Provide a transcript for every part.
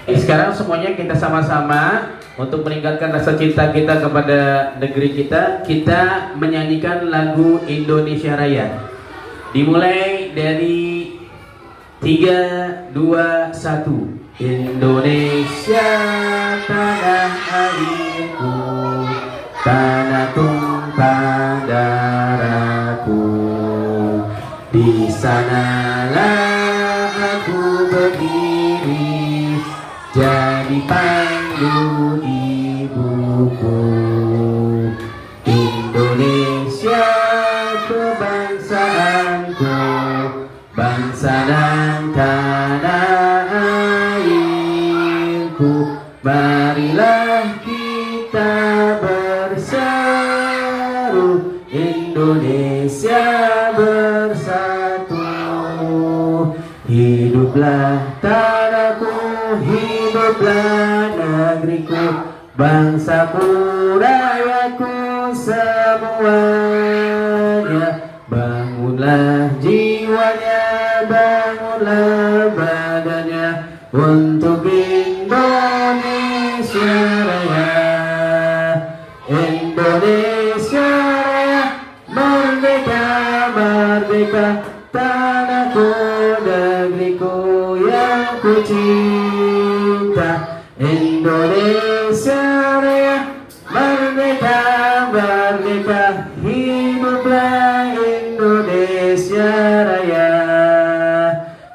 Sekarang semuanya kita sama-sama untuk meningkatkan rasa cinta kita kepada negeri kita, kita menyanyikan lagu Indonesia Raya. Dimulai dari 3, 2, 1. Indonesia tanah airku, tanah tumpah darahku. Di sanalah aku berdiri, jadi pandu ibuku. Indonesia kebangsaanku, bangsa dan tanah airku. Marilah kita berseru, Indonesia bersatu. Hiduplah tanahku, hiduplah negeriku, bangsaku, rakyatku semuanya. Bangunlah jiwanya, bangunlah badannya untuk Indonesia Raya. Indonesia Raya, merdeka, merdeka, tanahku, negeriku yang ku cinta. Indonesia Raya, merdeka, merdeka, hiduplah Indonesia Raya.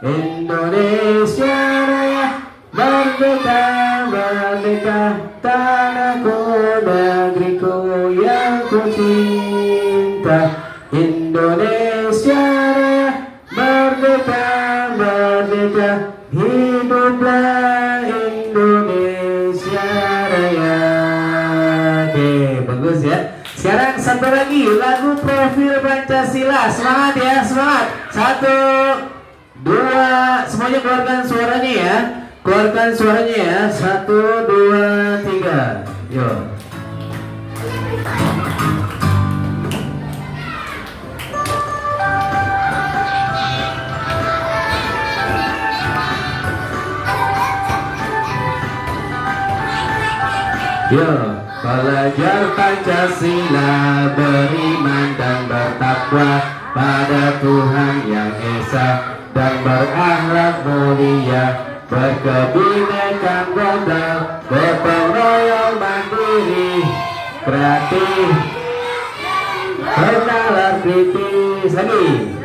Indonesia Raya, merdeka, merdeka, tanahku, negeriku yang ku cinta. Indonesia Raya, merdeka, merdeka, hiduplah Indonesia Raya. Oke, bagus ya. Sekarang satu lagi lagu Profil Pancasila. Semangat ya, semangat. 1, 2, semuanya keluarkan suaranya ya. Keluarkan suaranya ya. 1, 2, 3. Yuk. Yo, belajar Pancasila, beriman dan bertakwa pada Tuhan yang Esa, dan berakhlak mulia, berkebinekaan global, gotong royong mandiri, kreatif, bernalar kritis. Lagi.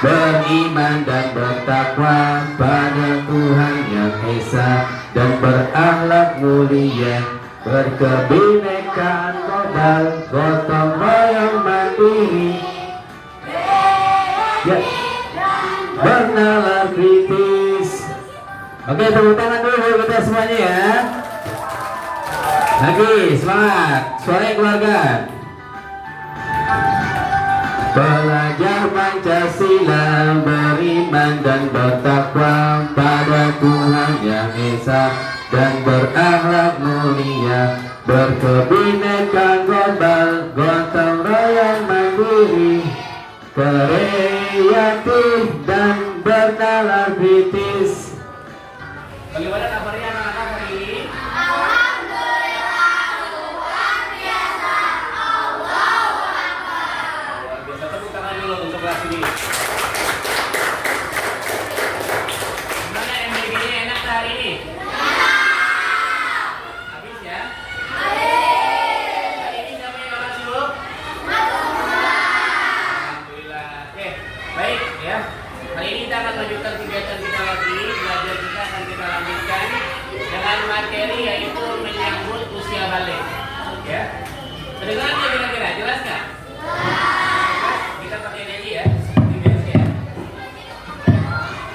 Beriman dan bertakwa pada Tuhan yang Esa, dan berakhlak mulia, berkebinekaan global, gotong royong mandiri, ya, bernalar kritis. Oke, tepuk tangan dulu kita semuanya ya. Lagi, semangat, suaranya keluarkan. Belajar Pancasila, beriman dan bertakwa pada Tuhan yang Esa, dan berakhlak mulia, berkebinekaan global, gotong royong mandiri, kreatif dan bernalar kritis. Bagaimana kabarnya anak-anak hari ini? Gimana MBG-nya enak hari ini? Habis ya? Hari ini siapa yang makan dulu? Alhamdulillah. Oke, baik ya. Hari ini kita akan lanjutkan kegiatan kita lagi. Belajar kita akan kita lanjutkan dengan materi yaitu menyambut usia balik. Ya. Kedengaran ya kira-kira? Jelas nggak? Kita pakai nyanyi ya.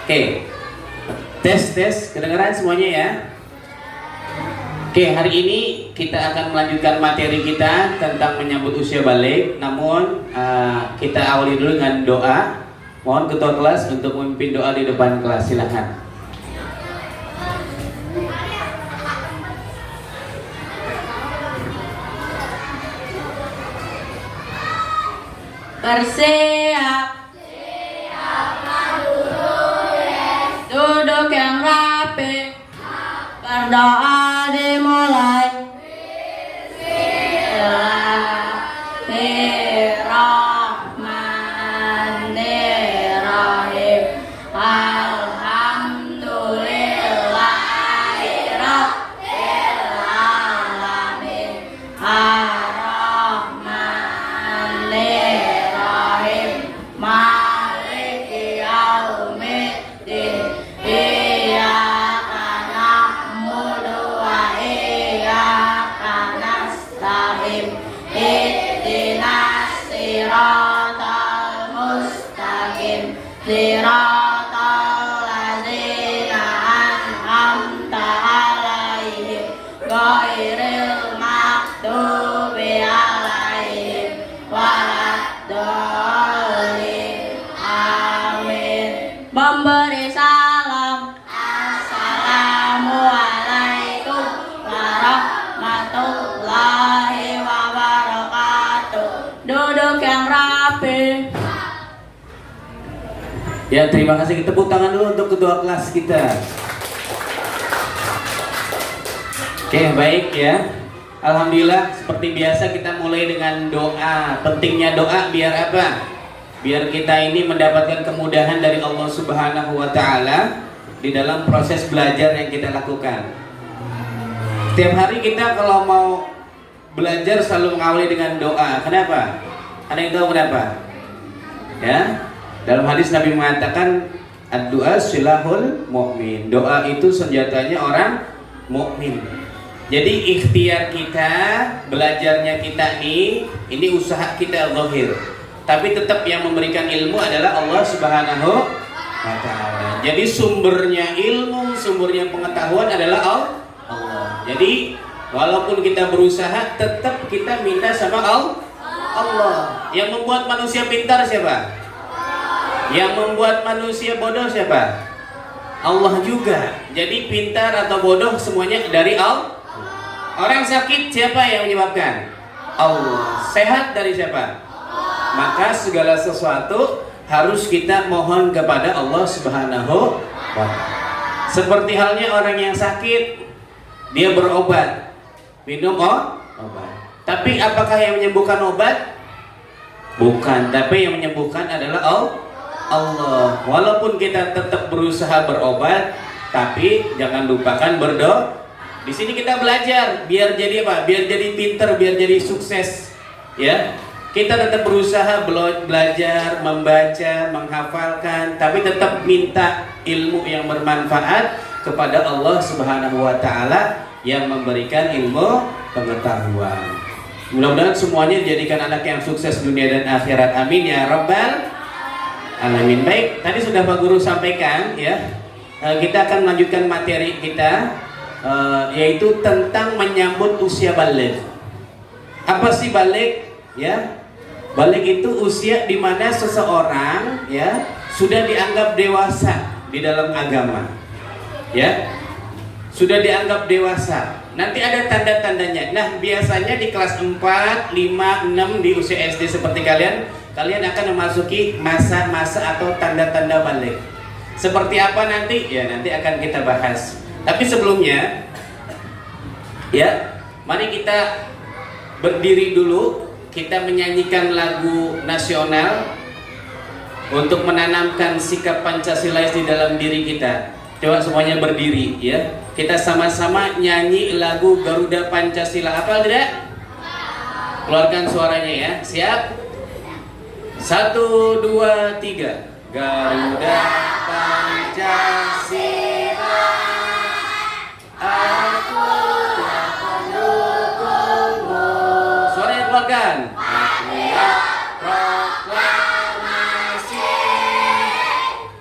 Oke, tes, kedengaran semuanya ya. Oke, hari ini kita akan melanjutkan materi kita tentang menyambut usia balik. Namun kita awali dulu dengan doa. Mohon ketua kelas untuk memimpin doa di depan kelas, silakan. Bersiap, duduk yang rapi, Doa dimulai. Bismillahirrahmanirrahim. Alhamdulillahirabbil alamin. Ar-Rahmanirrahim. Maliki yaumiddin. Iyyaka na'budu wa iyyaka nasta'in. Ihdinas siratal mustaqim. Siratal ladzina an'amta 'alaihim ghairil maghdubi 'alaihim waladdallin. Amin. Memberi salam. Assalamualaikum warahmatullahi wabarakatuh. Duduk yang rapi. Ya, terima kasih. Tepuk tangan dulu untuk kedua kelas kita. Oke, baik ya. Alhamdulillah, seperti biasa kita mulai dengan doa. Pentingnya doa biar apa? Biar kita ini mendapatkan kemudahan dari Allah Subhanahu wa taala di dalam proses belajar yang kita lakukan. Setiap hari kita kalau mau belajar selalu mengawali dengan doa. Kenapa? Ada yang tahu kenapa? Ya. Dalam hadis Nabi mengatakan ad-du'a silahul mu'min. Doa itu senjatanya orang mukmin. Jadi ikhtiar kita, belajarnya kita nih, ini usaha kita zahir. Tapi tetap yang memberikan ilmu adalah Allah Subhanahu wa taala. Jadi sumbernya ilmu, sumbernya pengetahuan adalah Allah. Jadi walaupun kita berusaha, tetap kita minta sama Allah. Yang membuat manusia pintar siapa? Yang membuat manusia bodoh siapa? Allah juga. Jadi pintar atau bodoh semuanya dari Allah. Orang sakit siapa yang menyebabkan? Allah. Sehat dari siapa? Maka segala sesuatu harus kita mohon kepada Allah Subhanahu wa ta'ala. Seperti halnya orang yang sakit, dia berobat, minum obat. Tapi apakah yang menyembuhkan obat? Bukan, tapi yang menyembuhkan adalah Allah. Walaupun kita tetap berusaha berobat, tapi jangan lupakan berdoa. Di sini kita belajar biar jadi apa? Biar jadi pinter, biar jadi sukses. Ya, kita tetap berusaha belajar, membaca, menghafalkan, tapi tetap minta ilmu yang bermanfaat kepada Allah Subhanahu wa taala yang memberikan ilmu pengetahuan. Mudah-mudahan semuanya dijadikan anak yang sukses dunia dan akhirat. Amin ya rabbal alamin. Baik, tadi sudah Pak Guru sampaikan ya. Kita akan melanjutkan materi kita yaitu tentang menyambut usia baligh. Apa sih baligh? Ya, baligh itu usia di mana seseorang ya sudah dianggap dewasa di dalam agama. Ya, sudah dianggap dewasa. Nanti ada tanda-tandanya. Nah, biasanya di kelas 4, 5, 6 di usia SD seperti kalian akan memasuki masa-masa atau tanda-tanda baligh. Seperti apa nanti? Ya, nanti akan kita bahas. Tapi sebelumnya, ya, mari kita berdiri dulu. Kita menyanyikan lagu nasional untuk menanamkan sikap Pancasilais di dalam diri kita. Coba semuanya berdiri, ya. Kita sama-sama nyanyi lagu Garuda Pancasila. Hafal tidak? Keluarkan suaranya ya. Siap? 1, 2, 3. Garuda Pancasila, aku yang pendukungmu. Suaranya keluarkan. Patriot proklamasi,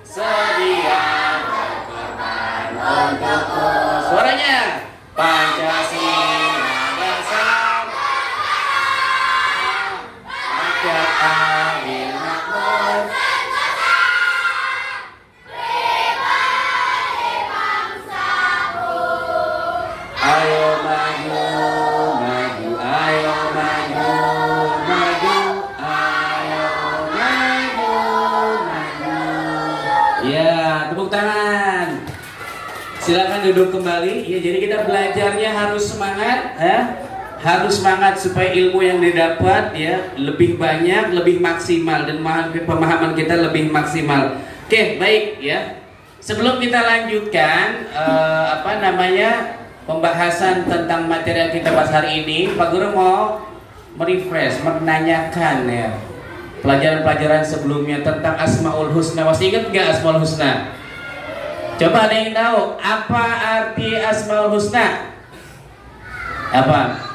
sedia berkorban untukku. Suaranya. Pancasila bersama, rakyat adil makmur. Ayo maju, maju, ayo maju, maju, ayo maju, maju. Ya, tepuk tangan. Silakan duduk kembali. Ya, jadi kita belajarnya harus semangat, ya. Harus semangat supaya ilmu yang didapat ya lebih banyak, lebih maksimal dan pemahaman kita lebih maksimal. Oke, baik ya. Sebelum kita lanjutkan pembahasan tentang materi yang kita bahas hari ini, Pak Guru mau merefresh, menanyakan ya pelajaran-pelajaran sebelumnya tentang Asmaul Husna. Masih ingat nggak Asmaul Husna? Coba ada yang tahu apa arti Asmaul Husna? Apa?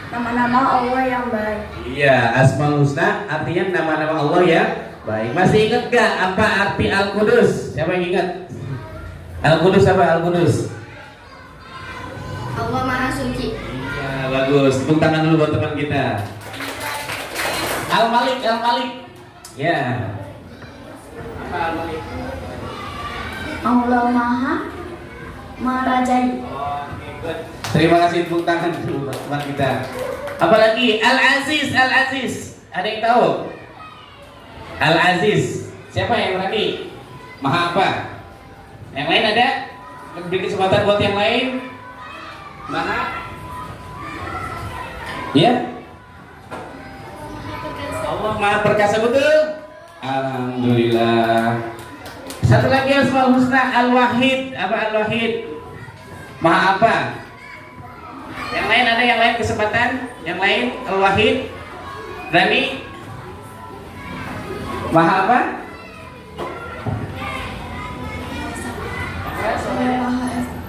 Nama-nama Allah yang baik. Iya, Asmaul Husna artinya nama-nama Allah ya baik. Masih ingat gak apa arti Al-Qudus? Siapa yang ingat? Al-Qudus apa Al-Qudus? Allah Maha Suci. Iya, bagus. Tepuk tangan dulu buat teman kita. Al-Malik, Al-Malik. Ya. Apa Al-Malik? Allah Maha Merajai. Terima kasih, tepuk tangan dulu buat teman kita. Apalagi Al-Aziz, Al-Aziz. Ada yang tahu? Al-Aziz. Siapa yang berani? Maha apa? Yang lain ada? Beri kesempatan buat yang lain. Maha? Ya? Allah Maha Perkasa, betul? Alhamdulillah. Satu lagi Asmaul Husna, Al-Wahid. Apa Al-Wahid? Maha apa? Yang lain ada yang lain kesempatan? Yang lain Al-Wahid? Berani? Maha apa?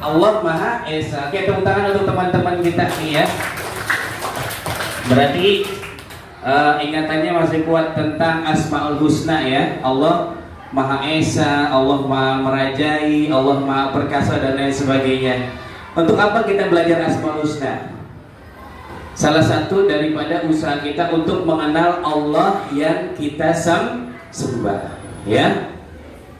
Allah Maha Esa. Oke, tepuk tangan untuk teman-teman kita nih ya. Berarti ingatannya masih kuat tentang Asmaul Husna ya. Allah Maha Esa, Allah Maha Merajai, Allah Maha Perkasa dan lain sebagainya. Untuk apa kita belajar Asmaul Husna? Salah satu daripada usaha kita untuk mengenal Allah yang kita sembah, ya.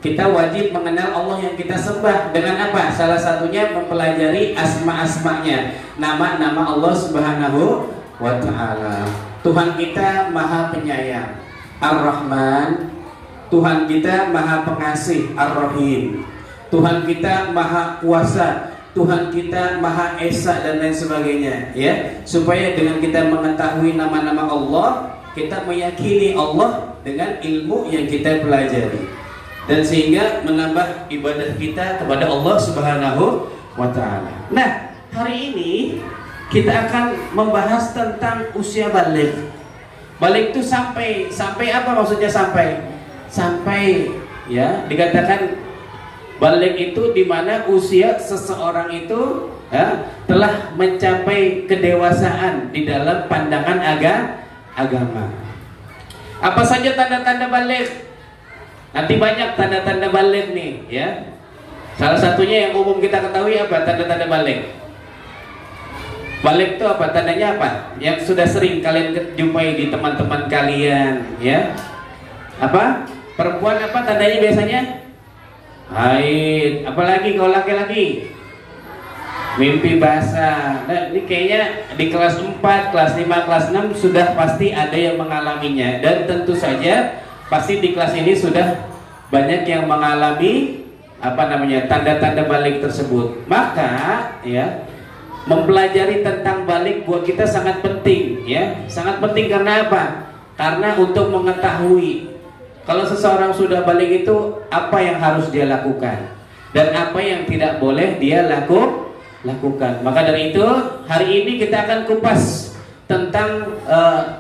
Kita wajib mengenal Allah yang kita sembah dengan apa? Salah satunya mempelajari asma-asmanya, nama-nama Allah Subhanahu wa Ta'ala. Tuhan kita Maha Penyayang, Ar-Rahman. Tuhan kita Maha Pengasih, Ar-Rahim. Tuhan kita Maha Kuasa, Tuhan kita Maha Esa dan lain sebagainya ya. Supaya dengan kita mengetahui nama-nama Allah, kita meyakini Allah dengan ilmu yang kita pelajari, dan sehingga menambah ibadah kita kepada Allah Subhanahu wa Ta'ala. Nah, hari ini kita akan membahas tentang usia balik. Balik itu sampai apa maksudnya sampai ya dikatakan balik itu dimana usia seseorang itu ya, telah mencapai kedewasaan di dalam pandangan agama. Apa saja tanda-tanda balik? Nanti banyak tanda-tanda balik nih ya. Salah satunya yang umum kita ketahui apa tanda-tanda balik? Balik itu apa? Tandanya apa? Yang sudah sering kalian jumpai di teman-teman kalian ya. Apa? Perempuan apa tandanya biasanya? Haid. Apalagi kalau laki-laki? Mimpi basah. Nah, ini kayaknya di kelas 4, kelas 5, kelas 6 sudah pasti ada yang mengalaminya. Dan tentu saja pasti di kelas ini sudah banyak yang mengalami tanda-tanda balik tersebut. Maka ya, mempelajari tentang balik buat kita sangat penting ya. Sangat penting karena apa? Karena untuk mengetahui kalau seseorang sudah balik itu apa yang harus dia lakukan dan apa yang tidak boleh dia lakukan. Maka dari itu hari ini kita akan kupas tentang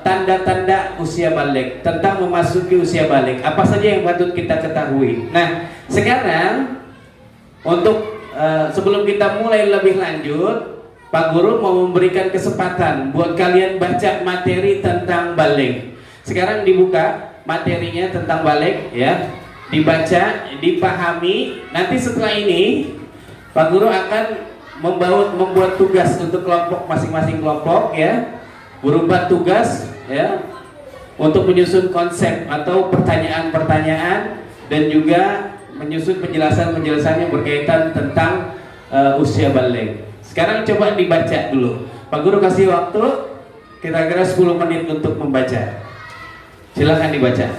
tanda-tanda usia balik, tentang memasuki usia balik. Apa saja yang patut kita ketahui. Nah, sekarang untuk sebelum kita mulai lebih lanjut, Pak Guru mau memberikan kesempatan buat kalian baca materi tentang balik. Sekarang dibuka materinya tentang balik ya, dibaca, dipahami. Nanti setelah ini Pak Guru akan membuat tugas untuk kelompok masing-masing kelompok ya, berupa tugas ya untuk menyusun konsep atau pertanyaan-pertanyaan dan juga menyusun penjelasan-penjelasan yang berkaitan tentang usia balik. Sekarang coba dibaca dulu. Pak Guru kasih waktu kira-kira 10 menit untuk membaca. Silakan dibaca.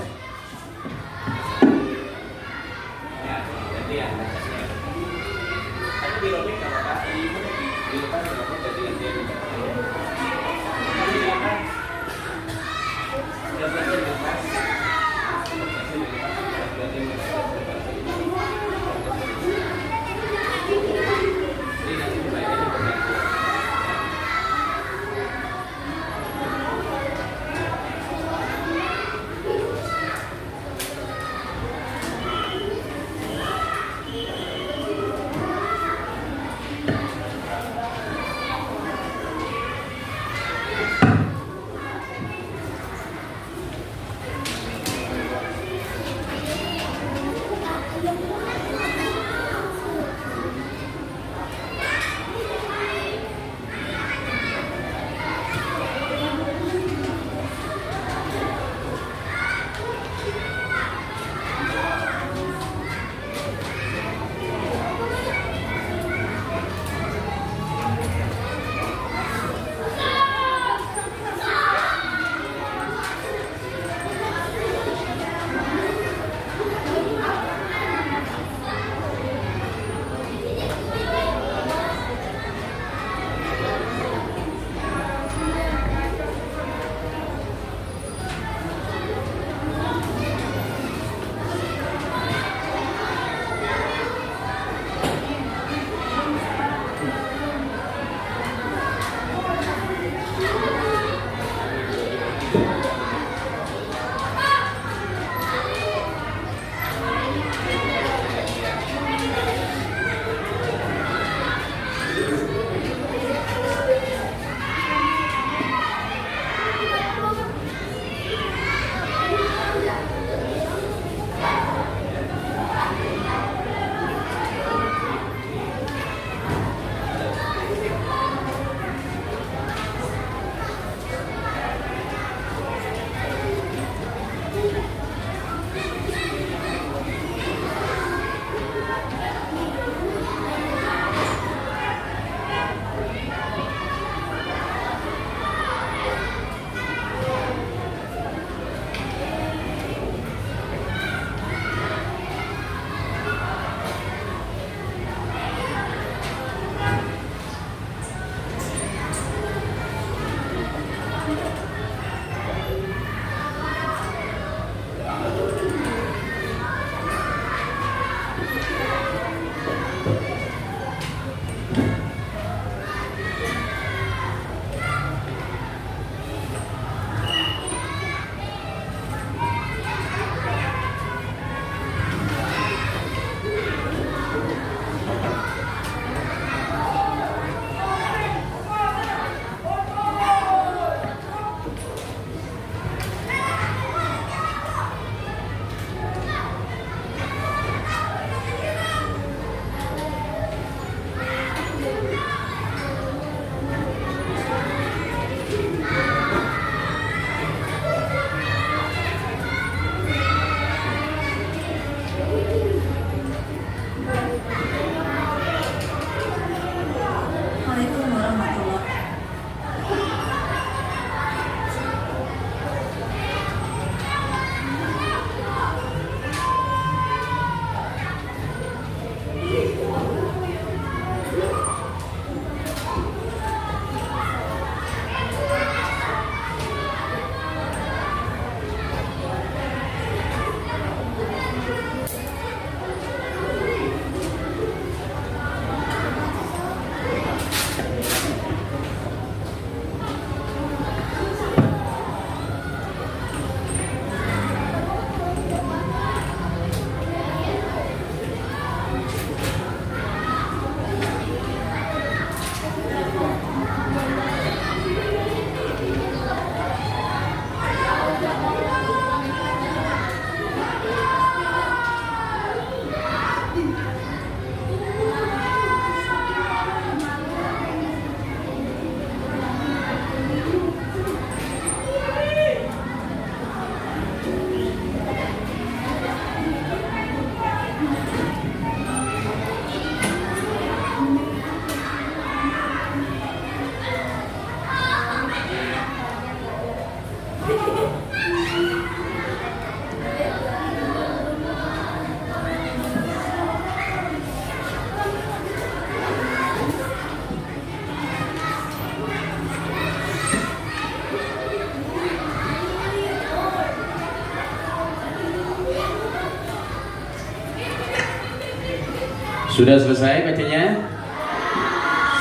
Sudah selesai bacanya?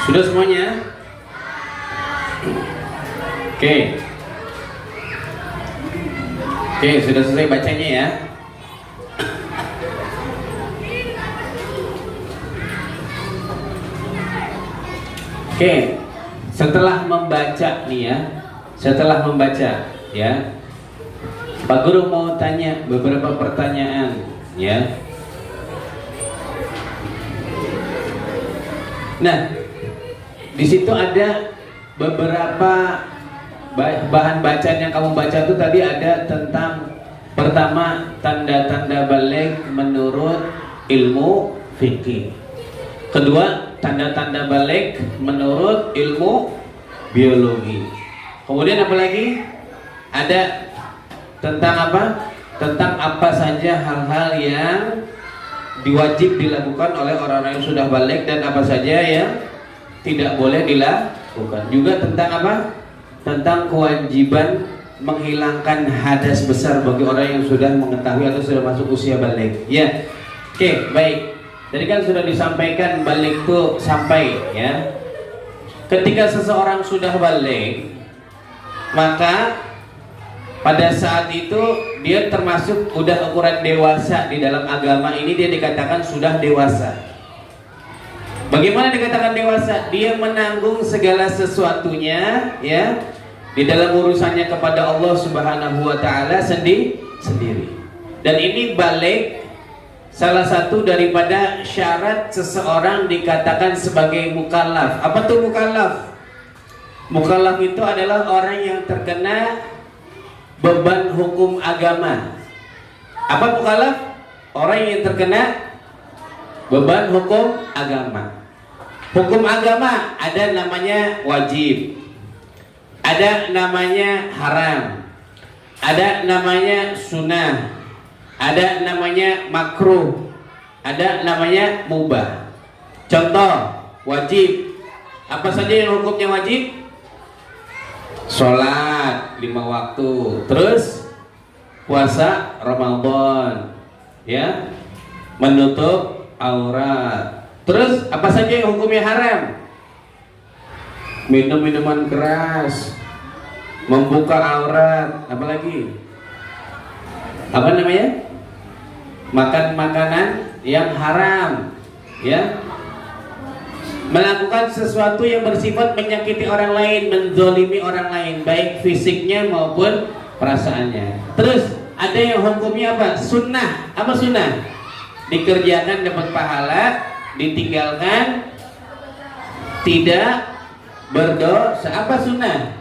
Sudah semuanya? Oke. Oke, sudah selesai bacanya ya. Oke, setelah membaca nih ya, setelah membaca ya, Pak Guru mau tanya beberapa pertanyaan ya. Nah, di situ ada beberapa bahan bacaan yang kamu baca itu tadi ada tentang pertama tanda-tanda balik menurut ilmu fikih. Kedua, tanda-tanda balik menurut ilmu biologi. Kemudian apa lagi? Ada tentang apa? Tentang apa saja hal-hal yang diwajib dilakukan oleh orang-orang yang sudah balik dan apa saja yang tidak boleh dilakukan. Juga tentang apa? Tentang kewajiban menghilangkan hadas besar bagi orang yang sudah mengetahui atau sudah masuk usia balik. Ya, oke, baik. Tadi kan sudah disampaikan balik itu sampai ya. Ketika seseorang sudah balik, maka pada saat itu dia termasuk udah ukuran dewasa. Di dalam agama ini dia dikatakan sudah dewasa. Bagaimana dikatakan dewasa? Dia menanggung segala sesuatunya ya di dalam urusannya kepada Allah Subhanahu wa taala sendiri. Dan ini balik salah satu daripada syarat seseorang dikatakan sebagai mukallaf. Apa tuh mukallaf? Mukallaf itu adalah orang yang terkena beban hukum agama. Apa mukallaf? Orang yang terkena beban hukum agama. Hukum agama ada namanya wajib, ada namanya haram, ada namanya sunnah, ada namanya makruh, ada namanya mubah. Contoh wajib, apa saja yang hukumnya wajib? Sholat 5 waktu, terus puasa Ramadan, ya, menutup aurat. Terus apa saja yang hukumnya haram? Minum minuman keras, membuka aurat, apa lagi? Apa namanya? Makan makanan yang haram, ya. Melakukan sesuatu yang bersifat menyakiti orang lain, menzolimi orang lain, baik fisiknya maupun perasaannya. Terus ada yang hukumnya apa? Sunnah. Apa sunnah? Dikerjakan dapat pahala, ditinggalkan tidak berdosa. Apa sunnah?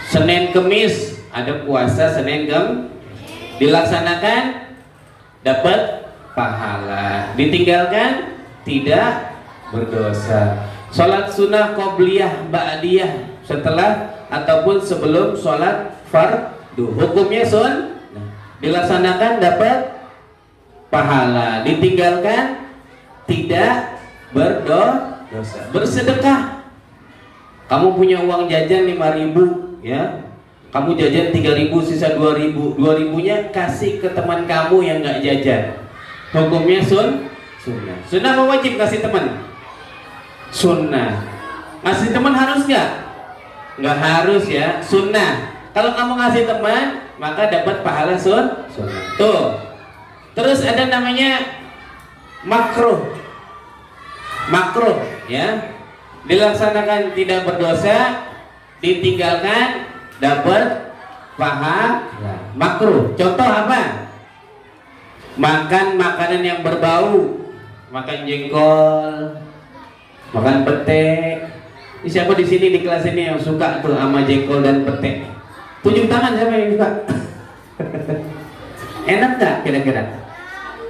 Senin Kemis ada puasa Senin Kemis, dilaksanakan dapat pahala, ditinggalkan tidak berdosa. Sholat sunnah qobliyah ba'diyah setelah ataupun sebelum sholat fardu, hukumnya sun, dilaksanakan dapat pahala, ditinggalkan tidak berdosa. Bersedekah, kamu punya uang jajan 5.000 ya, kamu jajan 3.000 sisa 2.000, 2.000-nya kasih ke teman kamu yang nggak jajan, hukumnya sunnah. Sunnah apa wajib kasih teman? Sunnah. Ngasih teman harus nggak? Nggak harus ya, sunnah. Kalau kamu ngasih teman maka dapat pahala sunnah. Tuh. Terus ada namanya makruh. Makruh ya, dilaksanakan tidak berdosa, ditinggalkan dapat pahala. Makruh. Contoh apa? Makan makanan yang berbau, makan jengkol, makan pete. Ini siapa di sini di kelas ini yang suka tuh sama jengkol dan pete? Tunjuk tangan siapa yang suka? Enak nggak kira-kira?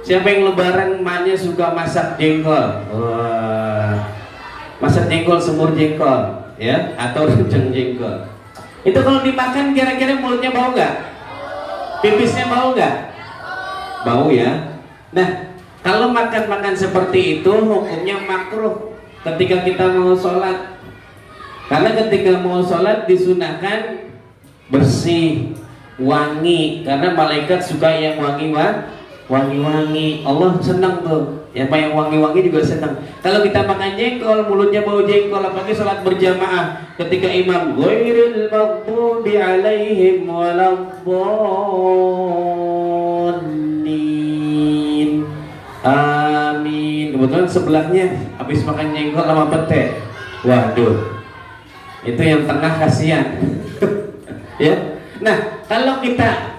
Siapa yang lebaran emaknya suka masak jengkol? Wah, masak jengkol, semur jengkol, ya, atau rendang jengkol. Itu kalau dimakan kira-kira mulutnya bau nggak? Pipisnya bau nggak? Bau ya. Nah, kalau makan-makan seperti itu hukumnya makruh ketika kita mau sholat. Karena ketika mau sholat disunahkan bersih, wangi, karena malaikat suka yang wangi-wangi. Allah senang tuh Yang wangi-wangi juga senang. Kalau kita makan jengkol, mulutnya bau jengkol, apalagi sholat berjamaah. Ketika imam ghairil maghdubi alaihim waladdallin. Amin. Kebetulan sebelahnya habis makan jengkol sama pete. Waduh. Itu yang tengah kasihan. Ya. Nah, kalau kita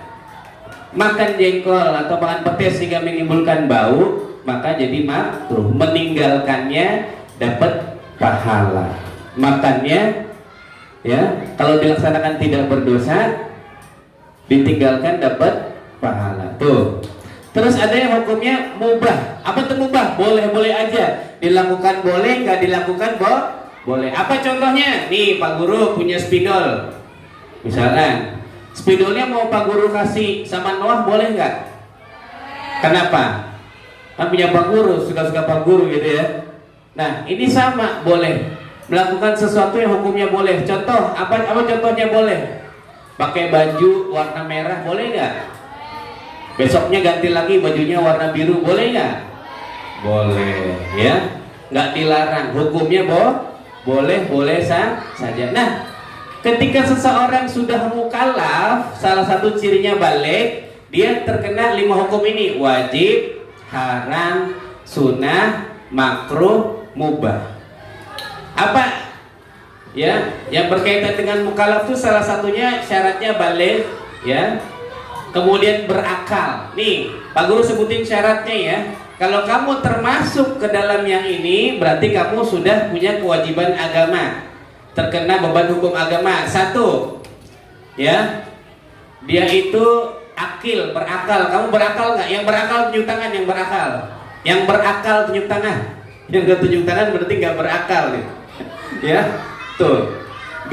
makan jengkol atau makan pete sehingga menimbulkan bau, maka jadi makruh. Meninggalkannya dapat pahala. Makannya ya, kalau dilaksanakan tidak berdosa, ditinggalkan dapat pahala. Tuh. Terus ada yang hukumnya mubah. Apa itu mubah? Boleh-boleh aja. Dilakukan boleh, nggak dilakukan boleh. Apa contohnya? Nih Pak Guru punya spidol. Misalkan spidolnya mau Pak Guru kasih sama Noah, boleh nggak? Kenapa? Kan punya Pak Guru, suka-suka Pak Guru gitu ya. Nah, ini sama, boleh melakukan sesuatu yang hukumnya boleh. Contoh, apa contohnya boleh? Pakai baju warna merah, boleh nggak? Besoknya ganti lagi bajunya warna biru, boleh nggak? Boleh, ya. Nggak dilarang, hukumnya boleh saja. Nah, ketika seseorang sudah mukallaf, salah satu cirinya balik, dia terkena 5 hukum ini: wajib, haram, sunnah, makruh, mubah. Apa? Ya, yang berkaitan dengan mukallaf itu salah satunya syaratnya balik, ya. Kemudian berakal. Nih, Pak Guru sebutin syaratnya ya. Kalau kamu termasuk ke dalam yang ini, berarti kamu sudah punya kewajiban agama, terkena beban hukum agama. 1, ya, dia itu akil, berakal. Kamu berakal nggak? Yang berakal tunjuk tangan. Yang berakal, yang berakal tunjuk tangan. Yang nggak tunjuk tangan berarti nggak berakal nih. Ya, tuh.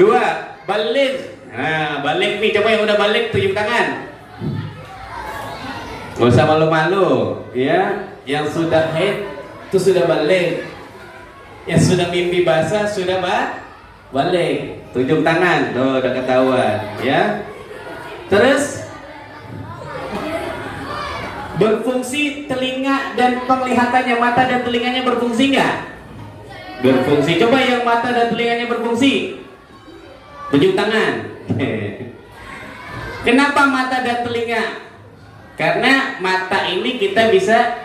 2, balik. Nah, balik nih. Coba yang udah balik tunjuk tangan. Gak usah malu-malu, ya. Yang sudah haid itu sudah balik. Yang sudah mimpi basah sudah balik. Tunjuk tangan. Tuh udah ketahuan, ya. Terus berfungsi telinga dan penglihatannya, mata dan telinganya berfungsi nggak? Berfungsi. Coba yang mata dan telinganya berfungsi, tunjuk tangan. Kenapa mata dan telinga? Karena mata ini kita bisa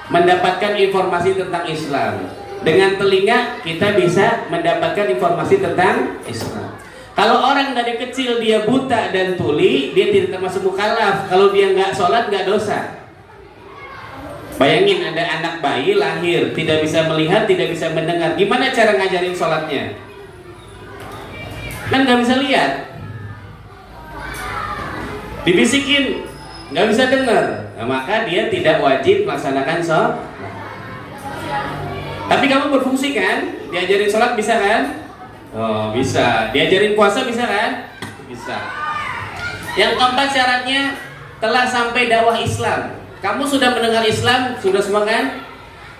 mendapatkan informasi tentang Islam. Dengan telinga kita bisa mendapatkan informasi tentang Islam. Kalau orang dari kecil dia buta dan tuli, dia tidak termasuk mukallaf. Kalau dia nggak sholat nggak dosa. Bayangin ada anak bayi lahir tidak bisa melihat, tidak bisa mendengar. Gimana cara ngajarin sholatnya? Kan nggak bisa lihat. Dibisikin, nggak bisa dengar. Nah, maka dia tidak wajib melaksanakan sholat. Tapi kamu berfungsi kan? Diajarin sholat bisa kan? Oh bisa. Diajarin puasa bisa kan? Bisa. Yang keempat syaratnya telah sampai dakwah Islam. Kamu sudah mendengar Islam, sudah semua kan?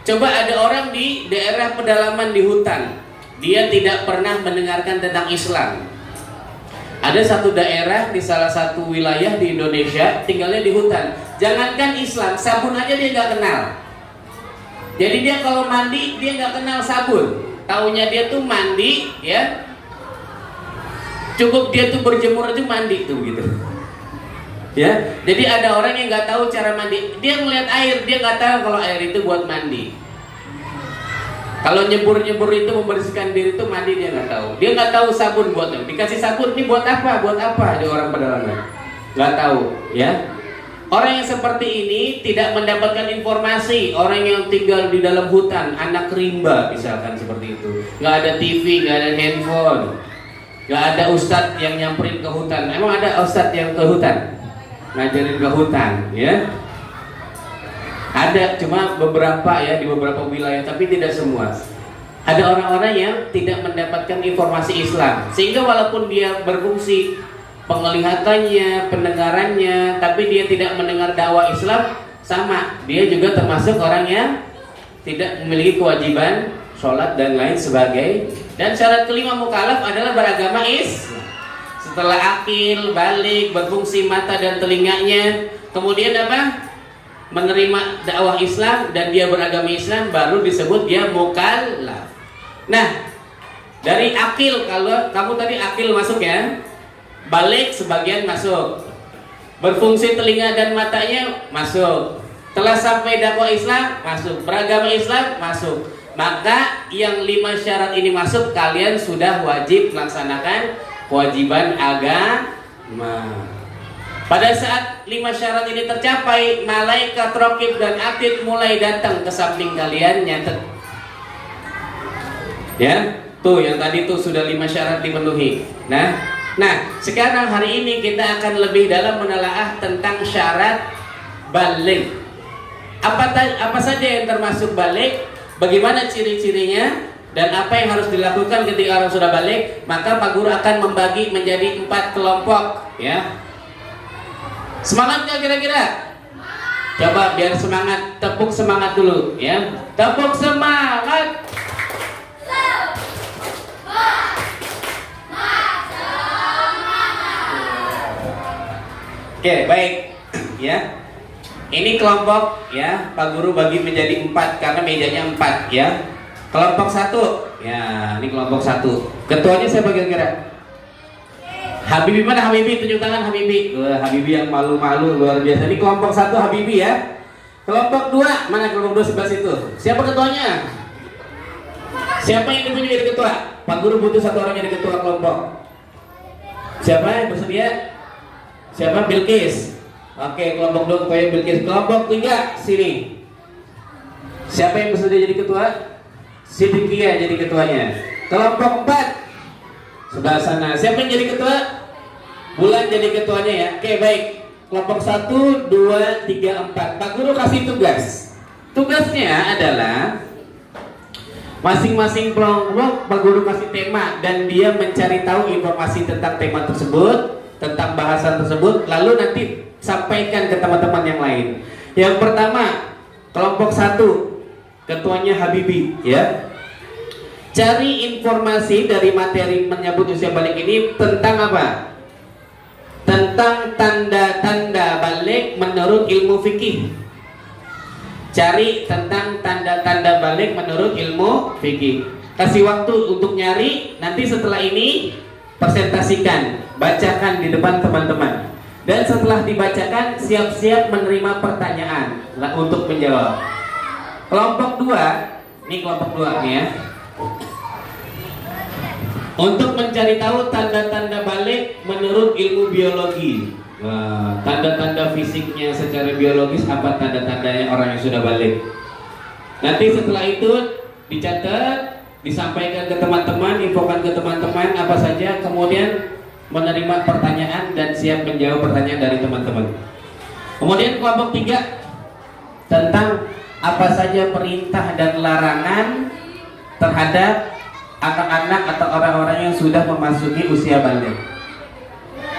Coba ada orang di daerah pedalaman di hutan, dia tidak pernah mendengarkan tentang Islam. Ada satu daerah di salah satu wilayah di Indonesia, tinggalnya di hutan. Jangankan Islam, sabun aja dia nggak kenal. Jadi dia kalau mandi dia nggak kenal sabun. Taunya dia tuh mandi, ya. Cukup dia tuh berjemur aja mandi tuh gitu. Ya, jadi ada orang yang nggak tahu cara mandi. Dia ngeliat air, dia nggak tahu kalau air itu buat mandi. Kalau nyebur itu membersihkan diri itu mandi, dia nggak tahu. Dia nggak tahu sabun buat apa. Dikasih sabun ini buat apa? Buat apa? Ada orang pedalaman nggak tahu, ya. Orang yang seperti ini tidak mendapatkan informasi. Orang yang tinggal di dalam hutan, anak rimba misalkan seperti itu, nggak ada TV, nggak ada handphone, nggak ada ustadz yang nyamperin ke hutan. Emang ada ustadz yang ke hutan ngajarin ke hutan, ya? Ada, cuma beberapa ya, di beberapa wilayah, tapi tidak semua. Ada orang-orang yang tidak mendapatkan informasi Islam, sehingga walaupun dia berfungsi penglihatannya, pendengarannya, tapi dia tidak mendengar dakwah Islam, sama, dia juga termasuk orang yang tidak memiliki kewajiban sholat dan lain sebagainya. Dan syarat kelima mukallaf adalah beragama Islam. Setelah akil, balik, berfungsi mata dan telinganya, kemudian apa? menerima dakwah Islam dan dia beragama Islam, baru disebut dia mukallaf. Nah, dari akil, kalau kamu tadi akil masuk ya, balik sebagian masuk, berfungsi telinga dan matanya masuk, telah sampai dakwah Islam masuk, beragama Islam masuk. Maka yang 5 syarat ini masuk, kalian sudah wajib melaksanakan kewajiban agama. Pada saat 5 syarat ini tercapai, malaikat raqib dan atid mulai datang ke samping kalian nyatet. Ya, tuh yang tadi tuh sudah 5 syarat dipenuhi. Nah, sekarang hari ini kita akan lebih dalam menelaah tentang syarat balik. Apa saja yang termasuk balik, bagaimana ciri-cirinya, dan apa yang harus dilakukan ketika orang sudah balik. Maka Pak Guru akan membagi menjadi 4 kelompok, ya. Semangat nggak kira-kira? Coba biar semangat, tepuk semangat dulu, ya. Tepuk semangat. Oke, baik, ya. Ini kelompok, ya. Pak Guru bagi menjadi 4 karena mejanya 4, ya. Kelompok 1, ya. Ini kelompok 1. Ketuanya siapa kira-kira? Habibi, mana Habibi? Tunjuk tangan Habibi. Habibi yang malu-malu luar biasa. Ini kelompok 1 Habibi, ya. Kelompok 2, mana kelompok 2 sebelah situ? Siapa ketuanya? Siapa yang ditunjuk jadi ketua? Pak Guru butuh 1 orang jadi ketua kelompok. Siapa yang bersedia? Siapa? Bilqis. Oke, kelompok 2 ketuanya Bilqis. Kelompok 3 sini. Siapa yang bersedia jadi ketua? Sidikia jadi ketuanya. Kelompok 4 sebelah sana. Siapa yang jadi ketua? Bulan jadi ketuanya, ya. Oke, baik. Kelompok 1, 2, 3, 4. Pak Guru kasih tugas. Tugasnya adalah masing-masing kelompok Pak Guru kasih tema, dan dia mencari tahu informasi tentang tema tersebut, tentang bahasan tersebut, lalu nanti sampaikan ke teman-teman yang lain. Yang pertama, kelompok 1, ketuanya Habibi, ya. Cari informasi dari materi menyambut usia balik ini tentang apa? Tentang tanda-tanda balik menurut ilmu fikih. Cari tentang tanda-tanda balik menurut ilmu fikih. Kasih waktu untuk nyari, nanti setelah ini presentasikan, bacakan di depan teman-teman. Dan setelah dibacakan, siap-siap menerima pertanyaan untuk menjawab. Kelompok 2, ini kelompok 2 nih, ya. Untuk mencari tahu tanda-tanda balik menurut ilmu biologi. Tanda-tanda fisiknya secara biologis, apa tanda-tandanya orang yang sudah balik. Nanti setelah itu dicatat, disampaikan ke teman-teman, infokan ke teman-teman apa saja, kemudian menerima pertanyaan dan siap menjawab pertanyaan dari teman-teman. Kemudian kelompok 3 tentang apa saja perintah dan larangan terhadap anak-anak atau orang-orang yang sudah memasuki usia balik.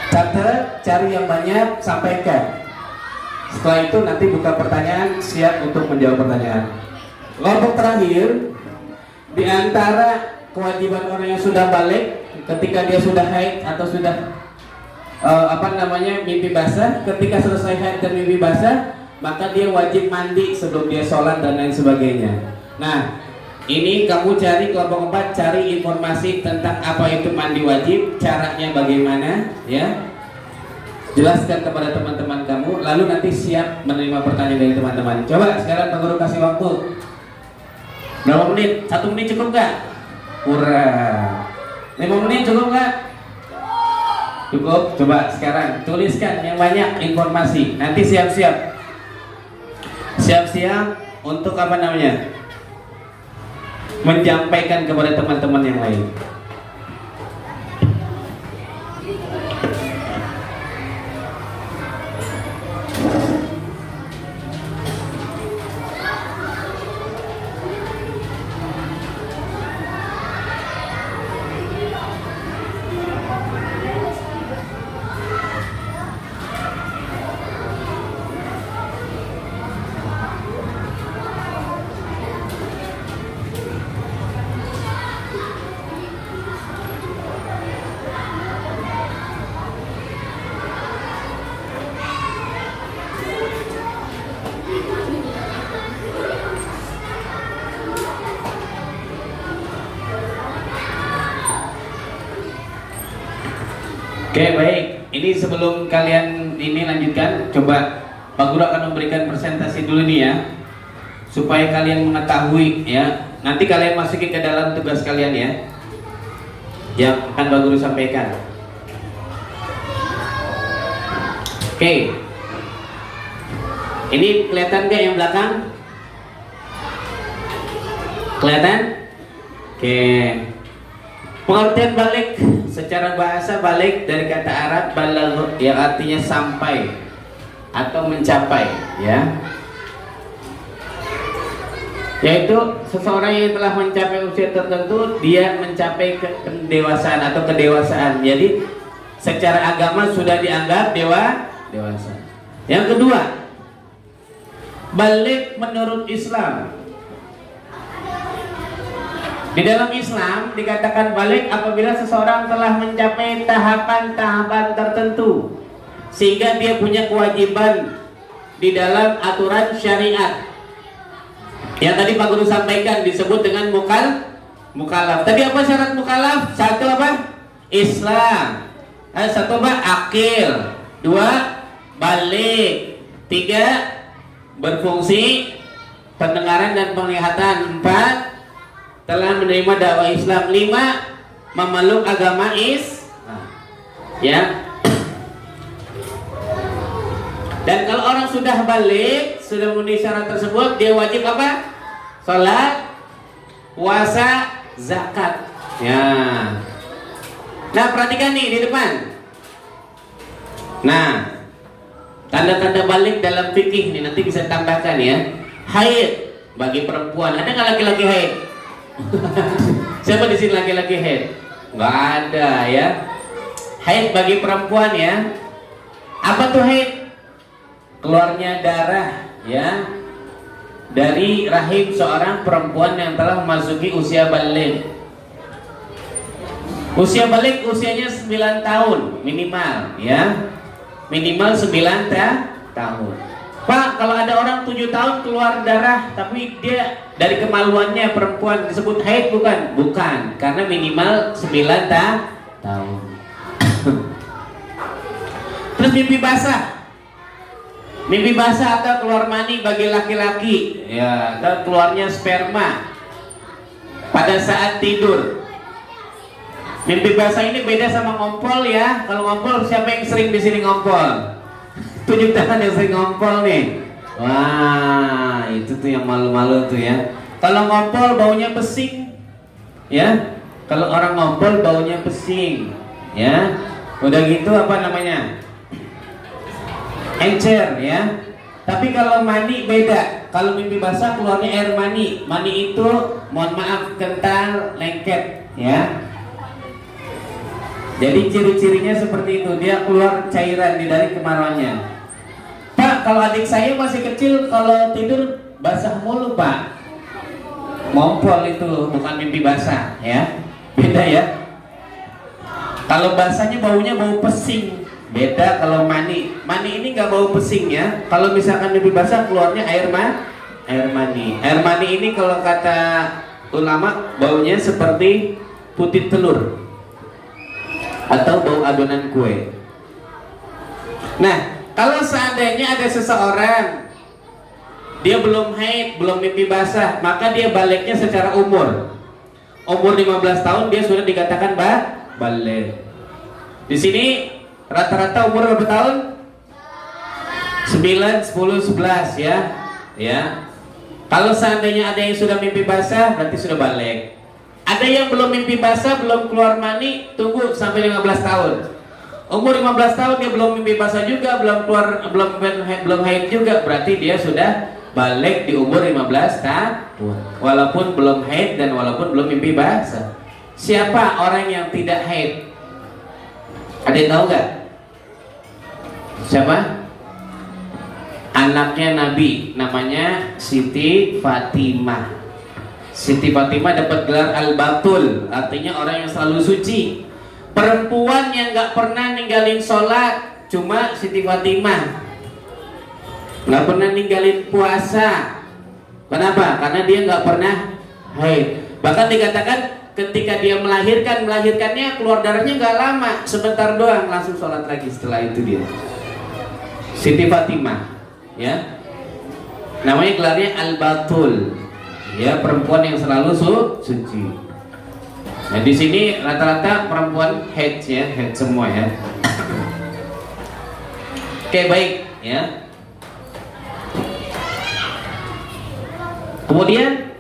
Catat, cari yang banyak, sampaikan. Setelah itu nanti buka pertanyaan, siap untuk menjawab pertanyaan. Kelompok terakhir, di antara kewajiban orang yang sudah balik, ketika dia sudah haid atau sudah mimpi basah, ketika selesai haid dan mimpi basah, maka dia wajib mandi sebelum dia sholat dan lain sebagainya. Nah, ini kamu cari kelompok 4, cari informasi tentang apa itu mandi wajib, caranya bagaimana, ya. Jelaskan kepada teman-teman kamu, lalu nanti siap menerima pertanyaan dari teman-teman. Coba sekarang Pak Guru kasih waktu. Berapa menit? 1 menit cukup nggak? Kurang. 5 menit cukup nggak? Cukup. Coba sekarang tuliskan yang banyak informasi. Nanti siap-siap. Siap-siap untuk apa namanya? Menyampaikan kepada teman-teman yang lain. Oke, baik. Ini sebelum kalian ini lanjutkan, coba Pak Guru akan memberikan presentasi dulu nih ya, supaya kalian mengetahui ya. Nanti kalian masukin ke dalam tugas kalian ya, yang akan Pak Guru sampaikan. Oke. Ini kelihatan nggak yang belakang? Kelihatan? Oke. Pengertian balik secara bahasa, balik dari kata Arab balagh yang artinya sampai atau mencapai ya. Yaitu seseorang yang telah mencapai usia tertentu, dia mencapai kedewasaan atau kedewasaan. Jadi secara agama sudah dianggap dewasa. Yang kedua, balik menurut Islam. Di dalam Islam dikatakan balik apabila seseorang telah mencapai tahapan-tahapan tertentu sehingga dia punya kewajiban di dalam aturan syariat. Yang tadi Pak Guru sampaikan disebut dengan mukallaf. Tadi apa syarat mukallaf? Satu apa? Islam. Satu apa? Akil. Dua, balik. Tiga, berfungsi pendengaran dan penglihatan. Empat, telah menerima dakwah Islam. Lima, memeluk agama ya. Dan kalau orang sudah balik, sudah memenuhi syarat tersebut, dia wajib apa? Salat, puasa, zakat. Ya. Nah, perhatikan nih di depan. Nah, tanda-tanda balik dalam fikih nih nanti bisa tambahkan ya. Haid bagi perempuan. Ada nggak laki-laki haid? Siapa di sini laki-laki haid? Nggak ada ya. Haid bagi perempuan ya. Apa tuh haid? Keluarnya darah ya dari rahim seorang perempuan yang telah memasuki usia balik. Usia balik usianya 9 tahun minimal ya. Minimal 9 tahun. Pak, kalau ada orang 7 tahun keluar darah tapi dia dari kemaluannya perempuan disebut haid bukan? Bukan, karena minimal 9 tahun. Terus mimpi basah. Mimpi basah atau keluar mani bagi laki-laki ya, atau keluarnya sperma pada saat tidur. Mimpi basah ini beda sama ngompol ya. Kalau ngompol, siapa yang sering di sini ngompol? Tunjuk tangan yang sering ngompol nih. Wah, itu tuh yang malu-malu tuh ya. Kalau ngompol baunya pesing ya. Kalau orang ngompol baunya pesing ya. Udah gitu apa namanya? Encer ya. Tapi kalau mani beda. Kalau mimpi basah keluarnya air mani. Mani itu mohon maaf kental, lengket ya. Jadi ciri-cirinya seperti itu, dia keluar cairan dari kemaluannya. Pak, kalau adik saya masih kecil kalau tidur basah mulu Pak. Ngompol itu bukan mimpi basah ya. Beda ya. Kalau basahnya baunya bau pesing. Beda kalau mani. Mani ini nggak bau pesing ya. Kalau misalkan mimpi basah keluarnya air mani. Air mani ini kalau kata ulama baunya seperti putih telur atau bau adonan kue. Nah, kalau seandainya ada seseorang dia belum haid, belum mimpi basah, maka dia baliknya secara umur. Umur 15 tahun dia sudah dikatakan balik. Di sini rata-rata umur berapa tahun? 9, 10, 11 ya. Ya. Kalau seandainya ada yang sudah mimpi basah berarti sudah balik. Ada yang belum mimpi basah, belum keluar mani, tunggu sampai 15 tahun. Umur 15 tahun dia belum mimpi basah juga, belum haid juga, berarti dia sudah balik di umur 15 tahun. Walaupun belum haid dan walaupun belum mimpi basah. Siapa orang yang tidak haid? Ada yang tahu nggak? Siapa? Anaknya Nabi, namanya Siti Fatimah. Siti Fatimah dapat gelar Al-Batul, artinya orang yang selalu suci. Perempuan yang nggak pernah ninggalin sholat cuma Siti Fatimah. Nggak pernah ninggalin puasa. Kenapa? Karena dia nggak pernah haid. Bahkan dikatakan ketika dia melahirkannya keluar darahnya nggak lama, sebentar doang, langsung sholat lagi setelah itu dia. Siti Fatimah, ya, namanya gelarnya Al-Batul, ya, perempuan yang selalu suci. Nah di sini rata-rata perempuan haid ya, haid semua ya. Oke, baik ya. Kemudian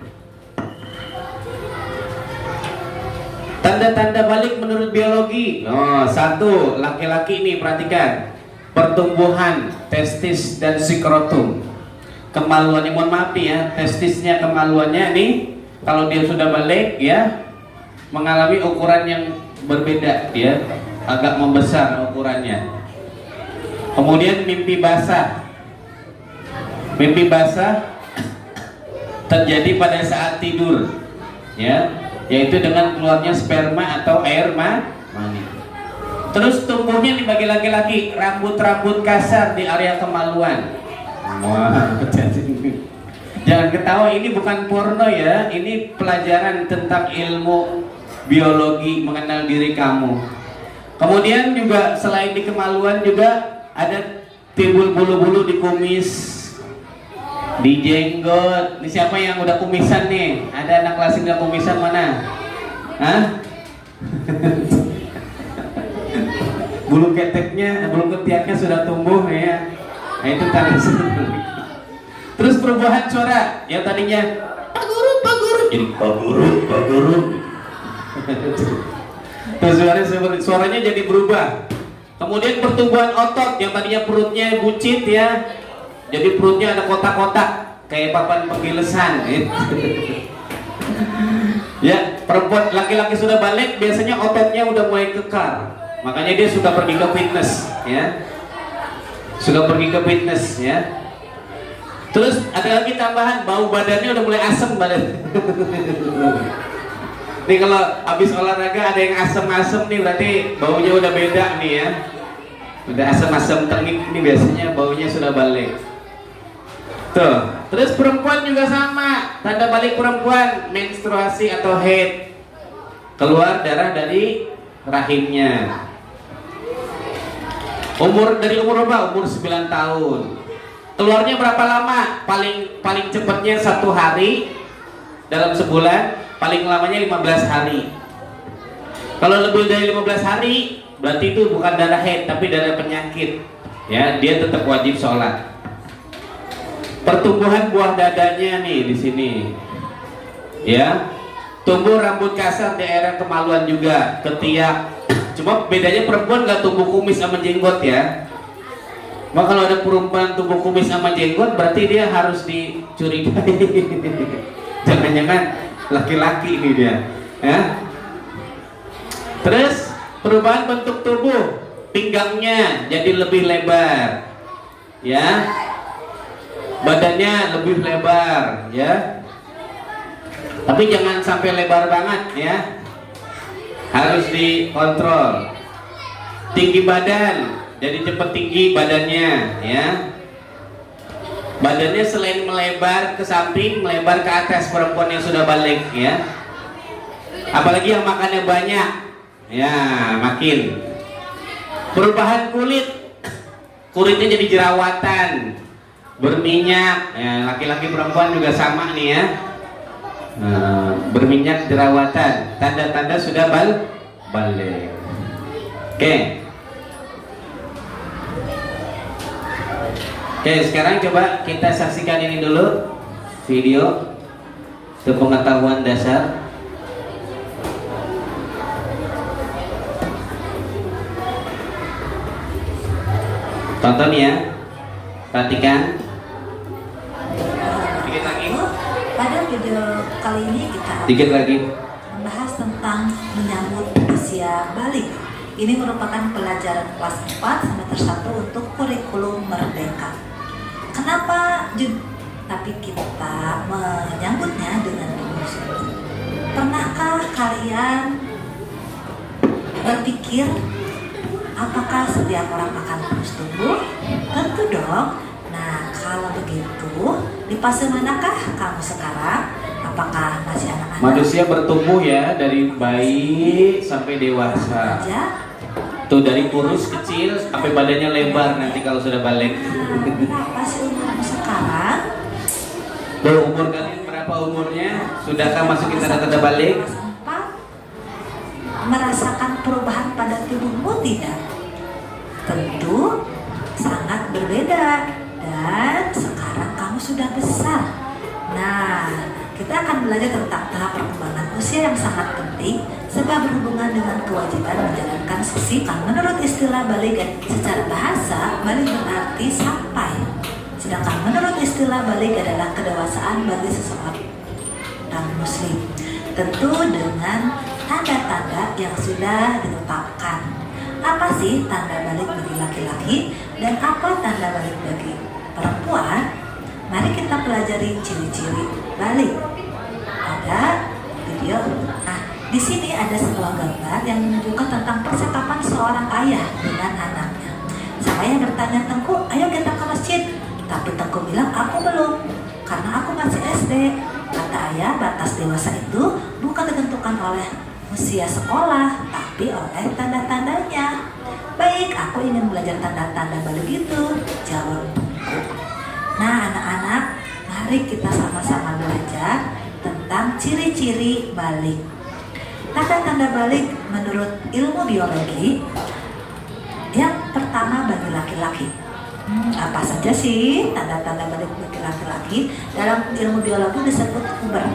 tanda-tanda balik menurut biologi. Oh, satu, laki-laki ini perhatikan pertumbuhan testis dan skrotum. Kemaluannya, mohon maaf nih ya, testisnya kemaluannya nih kalau dia sudah balik ya mengalami ukuran yang berbeda, dia agak membesar ukurannya. Kemudian mimpi basah. Mimpi basah terjadi pada saat tidur, ya, yaitu dengan keluarnya sperma atau air mani. Terus tumbuhnya dibagi laki-laki, rambut-rambut kasar di area kemaluan. Wah, jangan ketawa, ini bukan porno ya, ini pelajaran tentang ilmu biologi mengenal diri kamu. Kemudian juga selain di kemaluan juga ada timbul bulu-bulu di kumis, di jenggot. Ini siapa yang udah kumisan nih? Ada anak kelas yang udah kumisan mana? Hah? Bulu keteknya, bulu ketiaknya sudah tumbuh ya. Nah itu tanda. Terus perubahan suara yang tadinya Pak Guru jadi Pak Guru. Terus suaranya jadi berubah. Kemudian pertumbuhan otot yang tadinya perutnya buncit ya, jadi perutnya ada kotak-kotak kayak papan penggilesan. Ya, perempuan, laki-laki sudah balik biasanya ototnya udah mulai kekar. Makanya dia suka pergi ke fitness, ya. Suka pergi ke fitness, ya. Terus ada lagi tambahan, bau badannya udah mulai asem badan. Nih kalau habis olahraga ada yang asem-asem nih berarti baunya udah beda nih ya. Udah asem-asem tengik nih biasanya baunya sudah balik. Tuh. Terus perempuan juga sama, tanda balik perempuan menstruasi atau haid, keluar darah dari rahimnya. Dari umur berapa? Umur 9 tahun. Keluarnya berapa lama? Paling cepatnya 1 hari dalam sebulan, paling lamanya 15 hari. Kalau lebih dari 15 hari, berarti itu bukan darah haid tapi darah penyakit. Ya, dia tetap wajib sholat. Pertumbuhan buah dadanya nih di sini. Ya. Tumbuh rambut kasar di area kemaluan juga, ketiak. Cuma bedanya perempuan nggak tumbuh kumis sama jenggot ya. Maka kalau ada perempuan tumbuh kumis sama jenggot berarti dia harus dicurigai. Jangan-jangan laki-laki ini dia, ya. Terus perubahan bentuk tubuh, pinggangnya jadi lebih lebar, ya. Badannya lebih lebar, ya. Tapi jangan sampai lebar banget, ya. Harus dikontrol. Tinggi badan, jadi cepat tinggi badannya, ya. Badannya selain melebar ke samping, melebar ke atas perempuan yang sudah balik, ya. Apalagi yang makannya banyak, ya, makin. Perubahan kulit, kulitnya jadi jerawatan, berminyak, ya, laki-laki perempuan juga sama nih ya. Berminyak, jerawatan, tanda-tanda sudah balik. Oke, sekarang coba kita saksikan ini dulu video untuk pengetahuan dasar. Tonton ya, perhatikan. Dikit lagi. Pada video kali ini kita Dikit lagi. membahas tentang menyambut usia balik. Ini merupakan pelajaran kelas 4 semester 1 untuk kurikulum Merdeka. Kenapa? Tapi kita menyambutnya dengan tulus. Pernahkah kalian berpikir apakah setiap orang akan terus tumbuh? Tentu dong. Nah, kalau begitu, di fase manakah kamu sekarang? Apakah masih anak-anak? Manusia bertumbuh ya dari bayi sampai dewasa. Aja. Tuh dari kurus kecil sampai badannya lebar nanti kalau sudah balik. Berapa sih umurmu sekarang? Tuh umur kalian berapa umurnya? Sudahkah masukin tanda-tanda balik? Sempat merasakan perubahan pada tubuhmu tidak? Tentu sangat berbeda. Dan sekarang kamu sudah besar. Nah, kita akan belajar tentang tahap perkembangan usia yang sangat penting sebab berhubungan dengan kewajiban menjalankan sikap. Menurut istilah balik secara bahasa, balik berarti sampai. Sedangkan menurut istilah balik adalah kedewasaan bagi seseorang muslim. Tentu dengan tanda-tanda yang sudah ditetapkan. Apa sih tanda balik bagi laki-laki dan apa tanda balik bagi perempuan? Mari kita pelajari ciri-ciri balik. Ada video. Nah, di sini ada sebuah gambar yang menunjukkan tentang percakapan seorang ayah dengan anaknya. Sang ayah bertanya, "Tengku, ayo kita ke masjid." Tapi Tengku bilang, "Aku belum, karena aku masih SD." Kata ayah, batas dewasa itu bukan ditentukan oleh usia sekolah, tapi oleh tanda-tandanya. "Baik, aku ingin belajar tanda-tanda balik itu," jawab Tengku. Nah, anak-anak, mari kita sama-sama belajar tentang ciri-ciri balik. Tanda-tanda balik menurut ilmu biologi, yang pertama bagi laki-laki. Apa saja sih tanda-tanda balik bagi laki-laki? Dalam ilmu biologi disebut puber.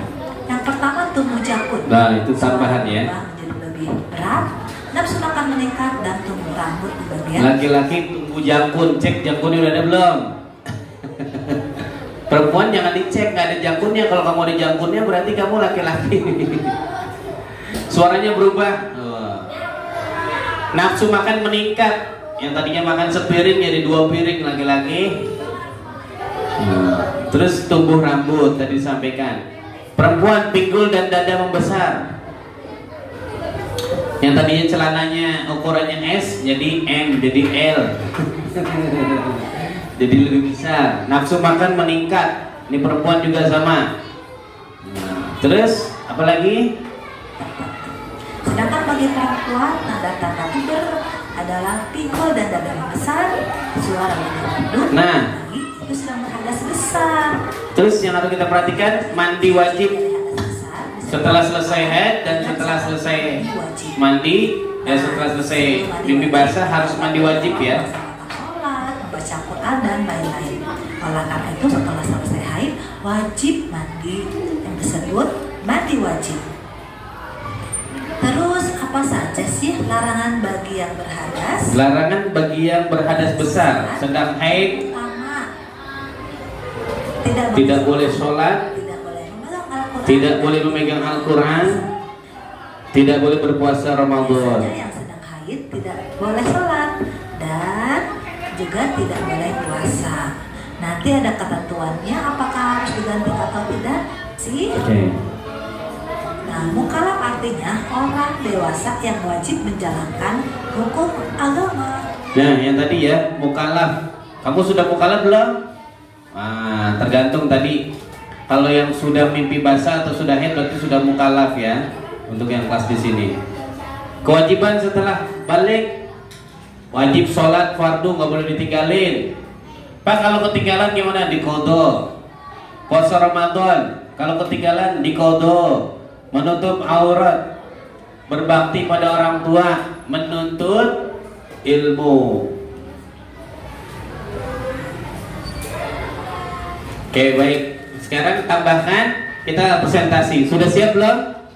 Yang pertama tumbuh jakun. Nah, itu tambahan ya. Menjadi lebih berat, nafsu makan meningkat dan tumbuh rambut di bagian. Laki-laki tumbuh jakun, cek jakunnya udah ada belum? Perempuan jangan dicek, nggak ada jakunnya. Kalau kamu ada jakunnya berarti kamu laki-laki. Suaranya berubah. Nafsu makan meningkat. Yang tadinya makan sepiring jadi 2 piring laki-laki. Terus tumbuh rambut tadi disampaikan. Perempuan pinggul dan dada membesar. Yang tadinya celananya ukurannya S jadi M jadi L. Jadi lebih besar. Nafsu makan meningkat. Ini perempuan juga sama. Terus apalagi? Sedangkan bagi perempuan tanda-tanda puber adalah pinggul dan dada yang besar, suara lebih merdu. Nah, itu sedang berhadas besar. Terus yang harus kita perhatikan, mandi wajib setelah selesai haid dan setelah selesai mandi dan setelah selesai mimpi basah harus mandi wajib ya. Sholat, membaca Quran dan lain-lain. Oleh karena itu setelah selesai haid wajib mandi, yang disebut mandi wajib. Terus apa saja sih larangan bagi yang berhadas? Larangan bagi yang berhadas besar, sedang haid, Pertama, tidak boleh sholat, tidak boleh memegang Al-Quran, tidak boleh berpuasa Ramadan. Yang sedang haid tidak boleh sholat dan juga tidak boleh puasa. Nanti ada ketentuannya apakah harus diganti atau tidak sih? Nah, mukallaf artinya orang dewasa yang wajib menjalankan hukum agama. Nah, yang tadi ya, mukallaf. Kamu sudah mukallaf belum? Nah, tergantung tadi. Kalau yang sudah mimpi basah atau sudah haid berarti sudah mukallaf ya. Untuk yang kelas di sini. Kewajiban setelah balik, wajib sholat fardu nggak boleh ditinggalin. Pak, kalau ketinggalan gimana? Diqodho. Puasa Ramadan, kalau ketinggalan diqodho. Menutup aurat, berbakti pada orang tua, menuntut ilmu. Oke, baik. Sekarang tambahkan kita presentasi. Sudah siap belum?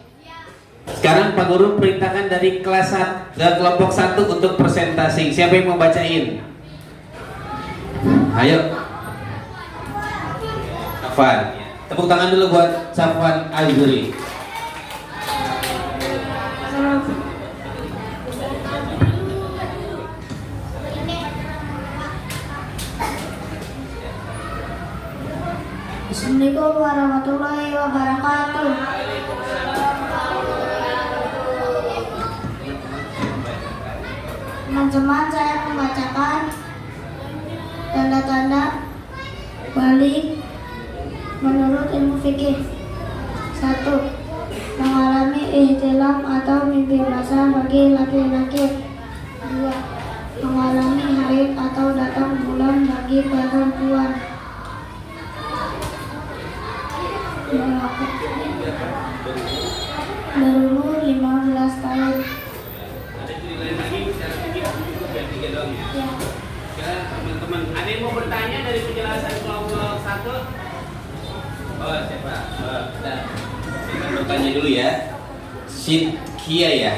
Sekarang Pak Guru perintahkan dari kelas kelompok 1 untuk presentasi. Siapa yang mau bacain? Ayo. Safwan. Tepuk tangan dulu buat Safwan Azuri. Assalamualaikum warahmatullahi wabarakatuh. Teman-teman, saya membacakan tanda-tanda balik menurut ilmu fikih. ihtilam atau mimpi basah bagi laki-laki. 2. Mengalami haid atau datang bulan bagi perempuan. Berumur 15 tahun. Ada juri lain lagi? Sekarang tiga doang ya? Ya. Sekarang teman-teman, ada yang mau bertanya dari penjelasan kelompok 1? Oh, siapa? Oh, bentar. Saya bertanya dulu ya. Kia ya.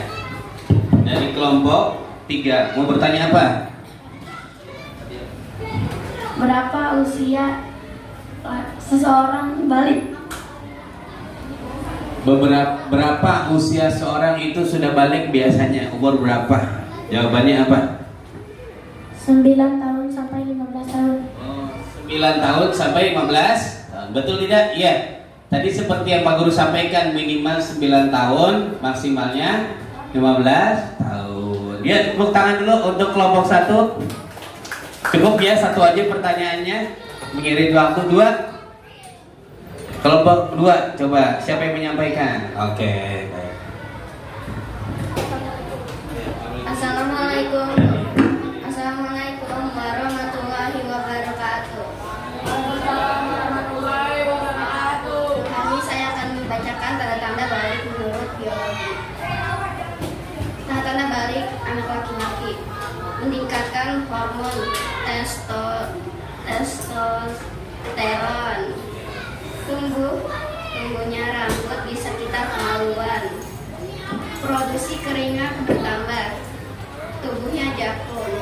Dari kelompok 3. Mau bertanya apa? Berapa usia seseorang balik? Berapa usia seorang itu sudah balik biasanya? Umur berapa? Jawabannya apa? 9 tahun sampai 15 tahun. Oh, 9 tahun sampai 15 tahun. Betul tidak? Iya. Tadi seperti yang Pak Guru sampaikan, minimal 9 tahun, maksimalnya 15 tahun. Ya, tepuk tangan dulu untuk kelompok 1. Cukup ya, satu aja pertanyaannya. Mengirit waktu. 2. Kelompok 2, coba siapa yang menyampaikan? Oke, baik. Assalamualaikum. Assalamualaikum warahmatullahi wabarakatuh. Kami saya akan membacakan tanda-tanda balik menurut biologi. Tanda-tanda balik anak laki-laki: meningkatkan hormon testosteron, tumbuhnya rambut di sekitar kemaluan, produksi keringat bertambah, tumbuhnya jakun,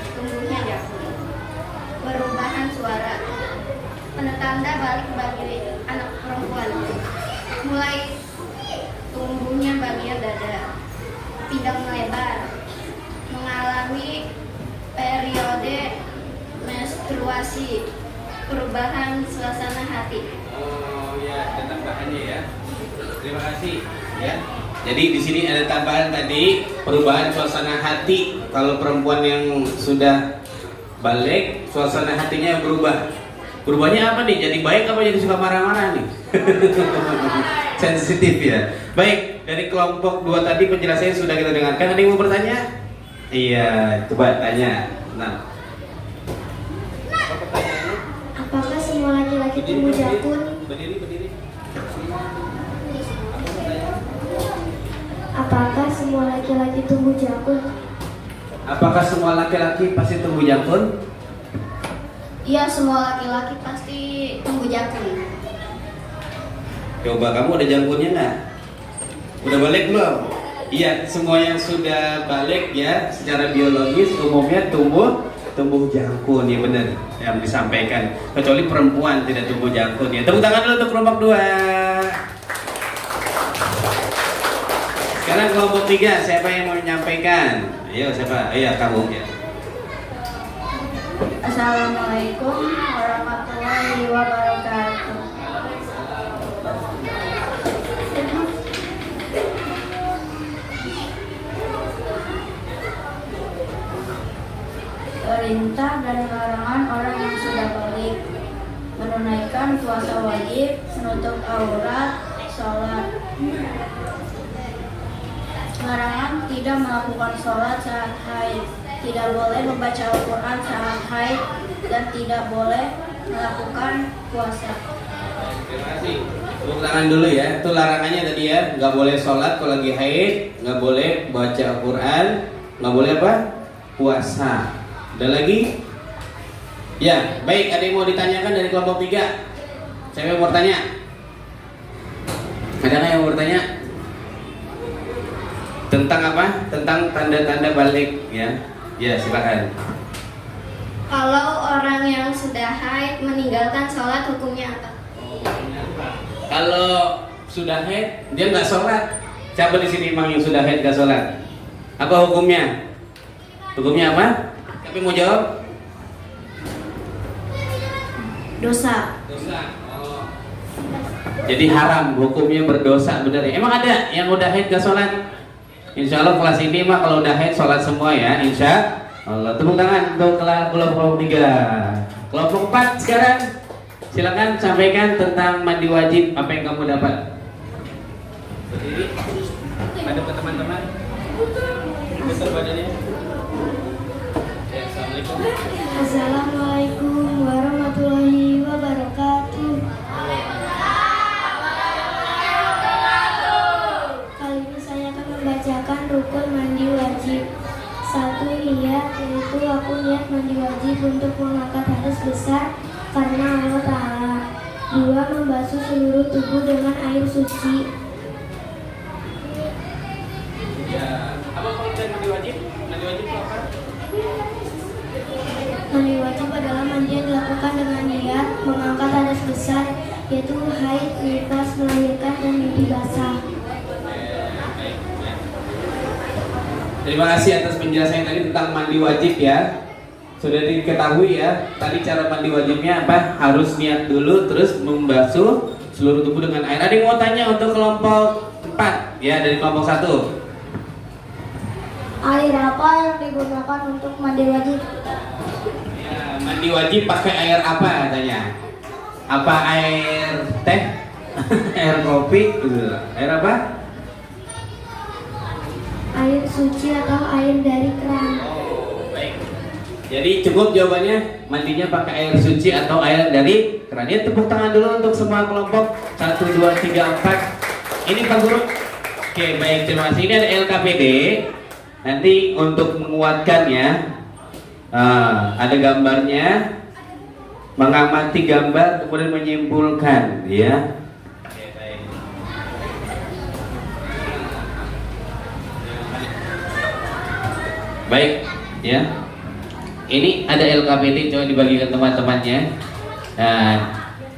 perubahan suara. Tanda balik bagi anak perempuan: mulai tumbuhnya bagian dada, pinggang melebar, mengalami periode menstruasi, perubahan suasana hati. Oh ya, ada tambahannya ya. Terima kasih ya. Jadi di sini ada tambahan tadi, perubahan suasana hati. Kalau perempuan yang sudah balik, suasana hatinya berubah. Berubahnya apa nih? Jadi baik apa jadi suka marah-marah nih? Sensitif ya. Baik, dari kelompok 2 tadi penjelasannya sudah kita dengarkan. Ada yang mau bertanya? Iya, coba tanya. Nah, apa pertanyaannya? Apakah semua laki-laki tumbuh jakun? Berdiri. Apakah semua laki-laki tumbuh jakun? Apakah semua laki-laki pasti tumbuh jakun? Iya, semua laki-laki pasti tumbuh jakun. Coba kamu ada jakunnya nggak? Udah balik belum? Iya, semua yang sudah balik ya secara biologis umumnya tumbuh jakun, ya benar yang disampaikan. Kecuali perempuan tidak tumbuh jakun ya. Tepuk tangan dulu untuk kelompok 2. Sekarang kelompok 3, siapa yang mau menyampaikan? Ayo siapa? Ayo kamu ya. Assalamualaikum warahmatullahi wabarakatuh. Perintah dan larangan orang yang sudah balik: menunaikan puasa wajib, menutup aurat, sholat. Larangan: tidak melakukan sholat saat haid, tidak boleh membaca Al-Quran saat haid, dan tidak boleh melakukan puasa. Terima kasih. Tepuk tangan dulu ya. Itu larangannya tadi ya. Nggak boleh sholat kalau lagi haid, nggak boleh baca Al-Quran, nggak boleh apa? Puasa. Ada lagi? Ya, baik. Ada yang mau ditanyakan dari kelompok 3? Saya mau bertanya. Ada nggak yang mau bertanya? Tentang apa? Tentang tanda-tanda balik ya. Ya, silakan. Kalau orang yang sudah haid meninggalkan sholat, hukumnya apa? Kalau sudah haid, dia nggak sholat. Siapa di sini emang yang sudah haid nggak sholat? Apa hukumnya? Hukumnya apa? Tapi mau jawab? Dosa. Dosa. Oh. Jadi haram, hukumnya berdosa, benar ya? Emang ada yang udah haid nggak sholat? Insya Allah kelas ini mah kalau udah haid sholat semua ya, insya Allah. Tepuk tangan untuk kelompok 3. Kelompok 4 sekarang, silakan sampaikan tentang mandi wajib, apa yang kamu dapat. Berdiri. Ada ke teman-teman. Besar badannya. Ya, assalamualaikum. Assalamualaikum warahmatullahi wabarakatuh. Kali ini saya akan membacakan rukun mandi wajib. 1. Niat, yaitu aku niat mandi wajib untuk mengangkat hadas besar karena Allah Ta'ala. 2. Membasuh seluruh tubuh dengan air suci. Ya, apa pengertian mandi wajib? Mandi wajib itu apa? Mandi wajib adalah mandi yang dilakukan dengan niat mengangkat hadas besar, yaitu haid, nifas, melahirkan, dan mimpi basah. Terima kasih atas penjelasan tadi tentang mandi wajib ya. Sudah diketahui ya, tadi cara mandi wajibnya apa? Harus niat dulu, terus membasuh seluruh tubuh dengan air. Ada yang mau tanya untuk kelompok 4 ya, dari kelompok 1? Air apa yang digunakan untuk mandi wajib? Ya, mandi wajib pakai air apa katanya? Apa air teh? Air kopi? Air apa? Air suci atau air dari keran. Oh, baik. Jadi cukup jawabannya, mandinya pakai air suci atau air dari keran. Ya, tepuk tangan dulu untuk semua kelompok 1, 2, 3, 4. Ini Pak Guru. Oke, baik, terima kasih. Ini ada LKPD. Nanti untuk menguatkannya, ada gambarnya, mengamati gambar kemudian menyimpulkan, ya. Oke, baik. Baik, ya. Ini ada LKPD, coba dibagikan teman-temannya. Nah,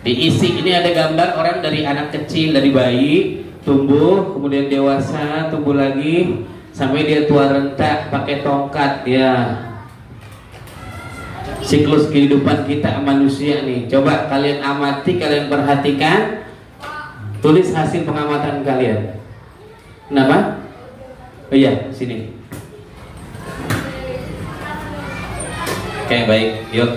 diisi. Ini ada gambar orang dari anak kecil, dari bayi, tumbuh, kemudian dewasa, tumbuh lagi, sampai dia tua renta pakai tongkat ya. Siklus kehidupan kita manusia nih. Coba kalian amati, kalian perhatikan, tulis hasil pengamatan kalian. Kenapa? Oh iya, sini. Oke, baik, yuk.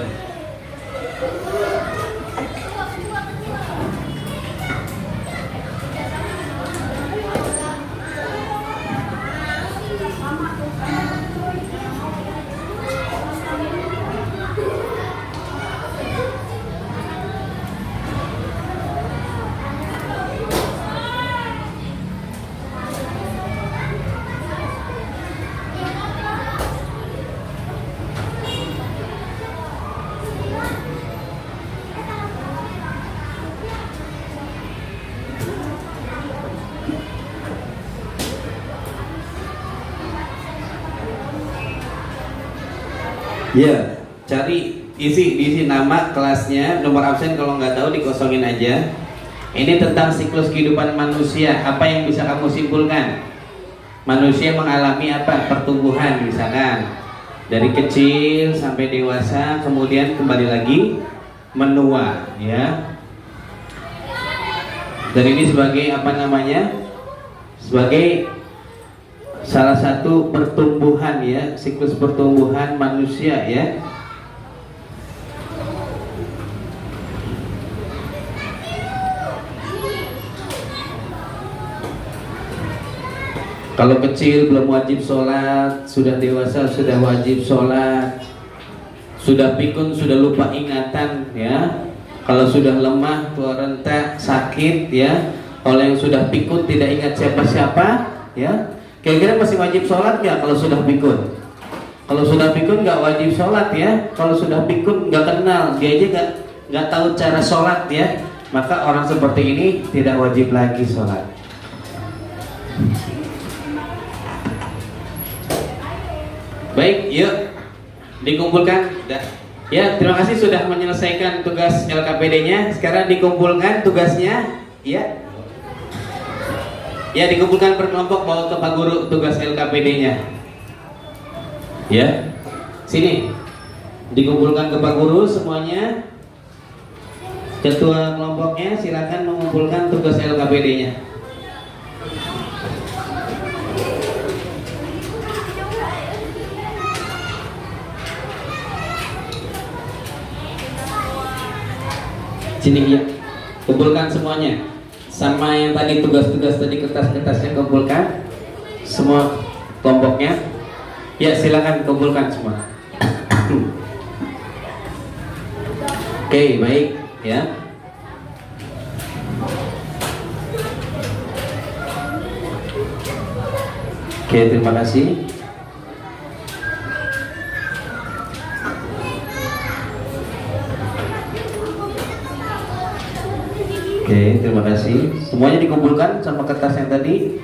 Ya, cari diisi nama kelasnya, nomor absen kalau nggak tahu dikosongin aja. Ini tentang siklus kehidupan manusia. Apa yang bisa kamu simpulkan? Manusia mengalami apa? Pertumbuhan misalkan dari kecil sampai dewasa, kemudian kembali lagi menua, ya. Dan ini sebagai apa namanya? Sebagai salah satu pertumbuhan ya, siklus pertumbuhan manusia ya. Kalau kecil belum wajib sholat, sudah dewasa sudah wajib sholat, sudah pikun sudah lupa ingatan ya. Kalau sudah lemah, tua renta, sakit ya. Kalau yang sudah pikun tidak ingat siapa-siapa ya. Kira-kira masih wajib sholat nggak kalau sudah pikun? Kalau sudah pikun nggak wajib sholat ya. Kalau sudah pikun nggak kenal, dia aja nggak tahu cara sholat ya. Maka orang seperti ini tidak wajib lagi sholat. Baik, yuk dikumpulkan. Ya, terima kasih sudah menyelesaikan tugas LKPD-nya. Sekarang dikumpulkan tugasnya, ya. Ya, dikumpulkan per kelompok, bawa ke Pak Guru tugas LKPD-nya. Ya, sini. Dikumpulkan ke Pak Guru semuanya. Ketua kelompoknya silakan mengumpulkan tugas LKPD-nya. Sini ya, kumpulkan semuanya. Sama yang tadi tugas-tugas tadi kertas-kertasnya kumpulkan. semua kelompoknya? Ya, silakan kumpulkan semua. Oke, baik ya. Oke, terima kasih. Oke, terima kasih. Semuanya dikumpulkan sama kertas yang tadi.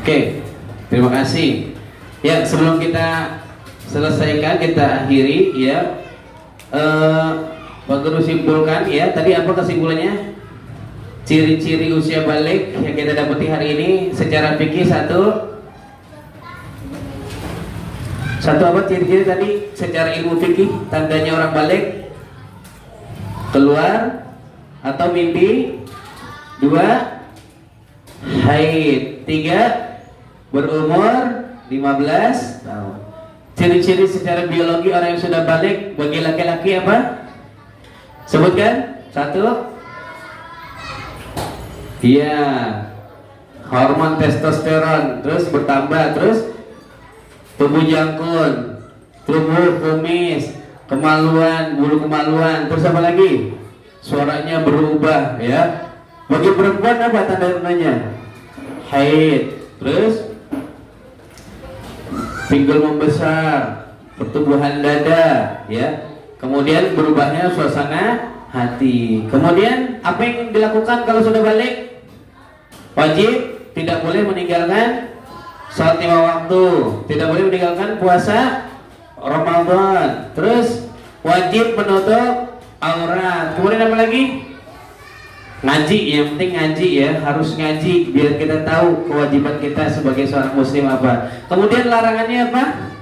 Oke, terima kasih. Ya, sebelum kita selesaikan, kita akhiri ya. Pak Guru simpulkan ya. Tadi apa kesimpulannya? Ciri-ciri usia balik yang kita dapati hari ini secara fikih satu apa ciri-ciri tadi secara ilmu fikih tandanya orang balik? Keluar atau mimpi. 2, haid. 3, berumur 15 tahun. Ciri-ciri secara biologi orang yang sudah balik bagi laki-laki apa? Sebutkan. 1, iya, hormon testosteron terus bertambah, terus tubuh jangkung, tubuh kumis, kemaluan, bulu kemaluan, terus apa lagi? Suaranya berubah ya. Bagi perempuan apa tanda-tandanya? Haid, terus pinggul membesar, pertumbuhan dada ya. Kemudian berubahnya suasana hati. Kemudian apa yang dilakukan kalau sudah balik? Wajib tidak boleh meninggalkan sholat 5 waktu, tidak boleh meninggalkan puasa Ramadan, terus wajib menutup aurat. Kemudian apa lagi? Ngaji, yang penting ngaji ya, harus ngaji biar kita tahu kewajiban kita sebagai seorang muslim apa. Kemudian larangannya apa?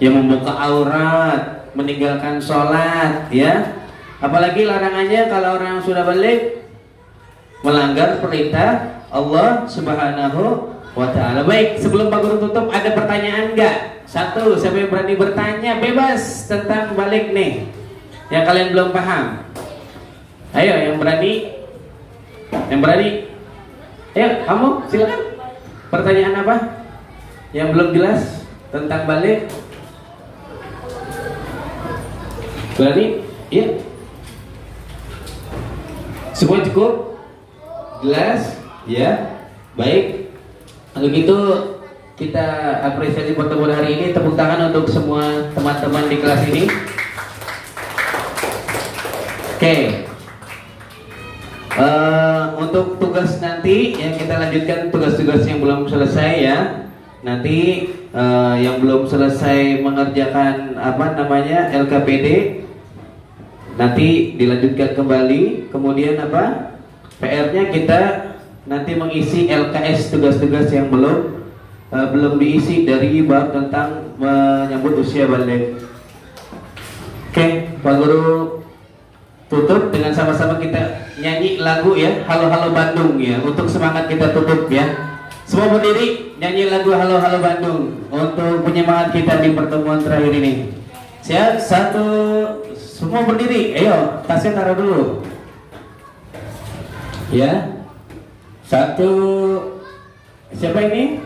Ya membuka aurat, meninggalkan sholat ya. Apalagi larangannya kalau orang yang sudah balik melanggar perintah Allah Subhanahu wa ta'ala. Baik, sebelum Pak Guru tutup, ada pertanyaan enggak? 1, siapa yang berani bertanya bebas tentang balik nih yang kalian belum paham? Ayo, yang berani. Yang berani. Ayo, kamu silakan. Pertanyaan apa? Yang belum jelas tentang balik? Berani? Iya. Semua cukup? Jelas? Ya. Baik. Kalau gitu kita apresiasi pertemuan hari ini. Tepuk tangan untuk semua teman-teman di kelas ini. Oke. Untuk tugas nanti yang kita lanjutkan tugas-tugas yang belum selesai ya. Nanti yang belum selesai mengerjakan LKPD nanti dilanjutkan kembali. Kemudian PR-nya kita nanti mengisi LKS, tugas-tugas yang belum diisi dari bab tentang menyambut usia balik. Oke, Pak Guru tutup dengan sama-sama kita nyanyi lagu ya, Halo Halo Bandung ya, untuk semangat kita tutup ya. Semua berdiri nyanyi lagu Halo Halo Bandung untuk penyemangat kita di pertemuan terakhir ini. Siap? 1, semua berdiri. Ayo, tasnya taruh dulu. Ya. 1. Siapa ini?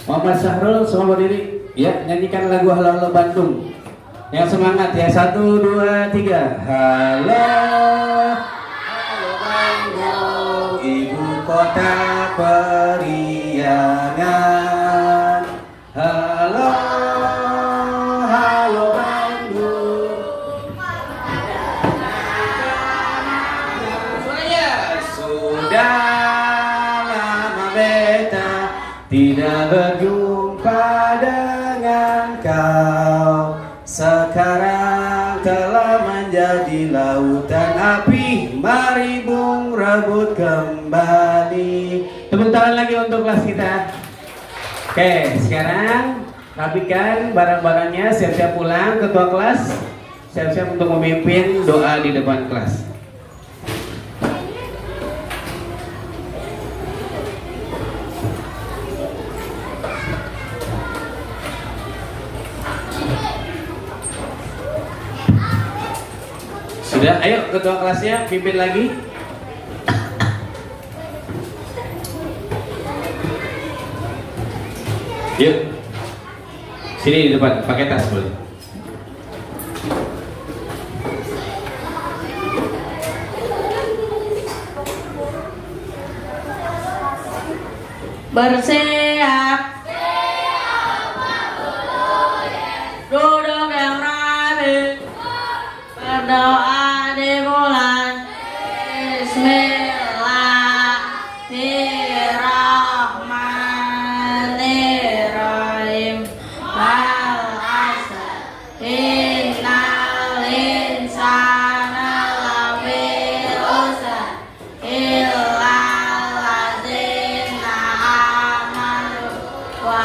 Muhammad Syahrul, semua berdiri. Ya, nyanyikan lagu Halo Halo Bandung. Yang semangat ya. 1, 2, 3. Halo, halo Bandung, ibu kota periangan. Halo, halo Bandung. Sudah lama beta tidak berjumpa dengan kau. Sekarang telah menjadi lautan api, mari bung rebut kembali. Tepuk tangan lagi untuk kelas kita. Oke, sekarang rapikan barang-barangnya, siap-siap pulang. Ketua kelas siap-siap untuk memimpin doa di depan kelas. Sudah, ayo ketua kelasnya pimpin lagi. Yuk. Sini di depan, pakai tas boleh. Bersiap. Duduk yang rapi. Berdoa dimulai. Bismillahirrahmanirrahim. Wal 'asr. Innal insana lafi khusr. Illa allazina amanu wa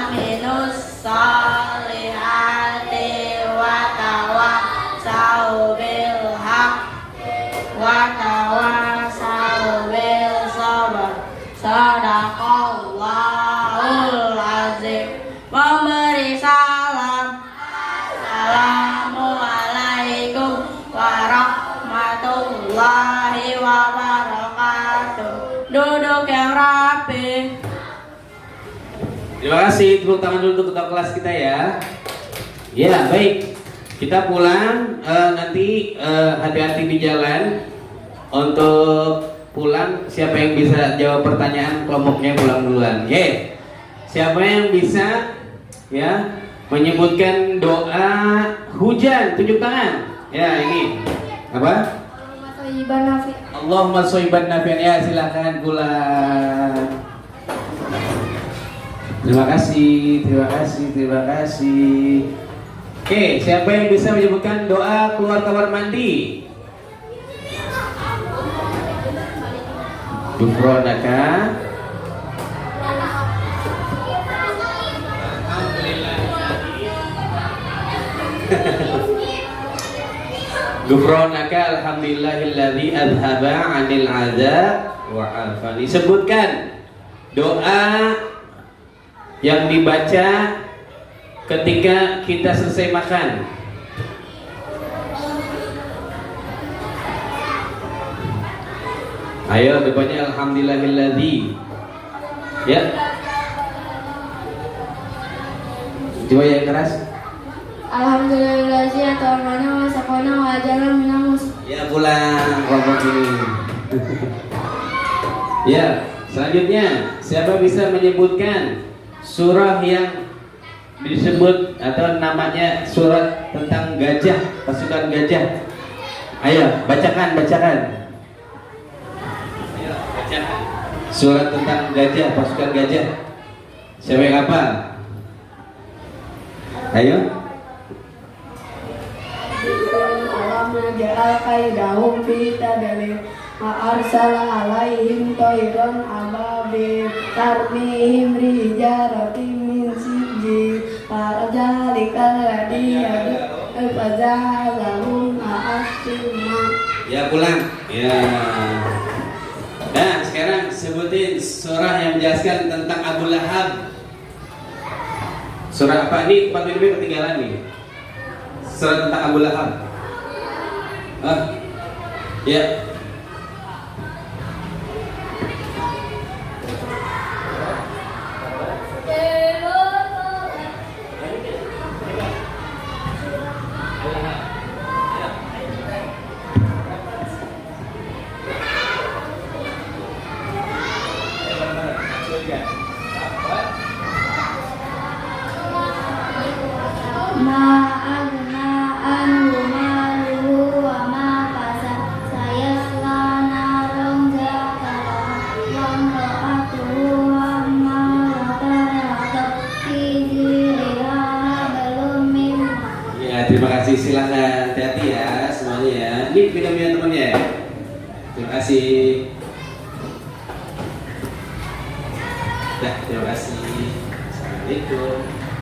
aminus solihati wa tawassaw bil haqqi wa tawassaw bil sabr. Sadaqallahul azim. Memberi salam. Assalamualaikum warahmatullahi wabarakatuh. Duduk yang rapi. Terima kasih, tepuk tangan dulu untuk ketua kelas kita ya. Ya, baik. Kita pulang, nanti hati-hati di jalan. Untuk pulang, siapa yang bisa jawab pertanyaan kelompoknya pulang duluan. Oke. Siapa yang bisa ya menyebutkan doa hujan? Tunjuk tangan. Ya, ini. Apa? Allahumma shayban nafi'an. Ya, silakan pulang. Terima kasih, terima kasih, terima kasih. Oke, siapa yang bisa menyebutkan doa keluar kamar mandi? Gufronaka. Gufronaka alhamdulillahilladzi adhaba 'anil 'adzab wa 'afani. Sebutkan doa yang dibaca ketika kita selesai makan. Ayo, depannya alhamdulillahilladzi. Ya. Coba yang keras. Alhamdulillahi at'amana wa saqana wa ajana minal mus. Ya, pulang kelompok ini. Ya, selanjutnya siapa bisa menyebutkan surah yang disebut atau namanya surat tentang gajah, pasukan gajah? Ayo, bacakan, bacakan. Ayo, bacakan. Surat tentang gajah, pasukan gajah. Siapa yang hafal? Ayo. Alam naj'al kaidahum fi tadlil. Arsala alaihim tayran ababil tarmihim rijaratin min sijil farajalikal ladiyadu fazalahum ma'asima. Ya, pulang. Ya. Nah, sekarang sebutin surah yang menjelaskan tentang Abu Lahab. Surah apa ini? Tempat minumnya ketinggalan nih. Surah tentang Abu Lahab. Ya. Ma'agna anhu maluhu wa ma kasab sayasla naran zakara wa imra'atuhu ammalatan fi jiriha belum min. Ya, terima kasih. Silahkan, hati-hati ya semuanya ya. Ini minumnya temannya ya. Terima kasih. Ya, terima kasih. Assalamualaikum.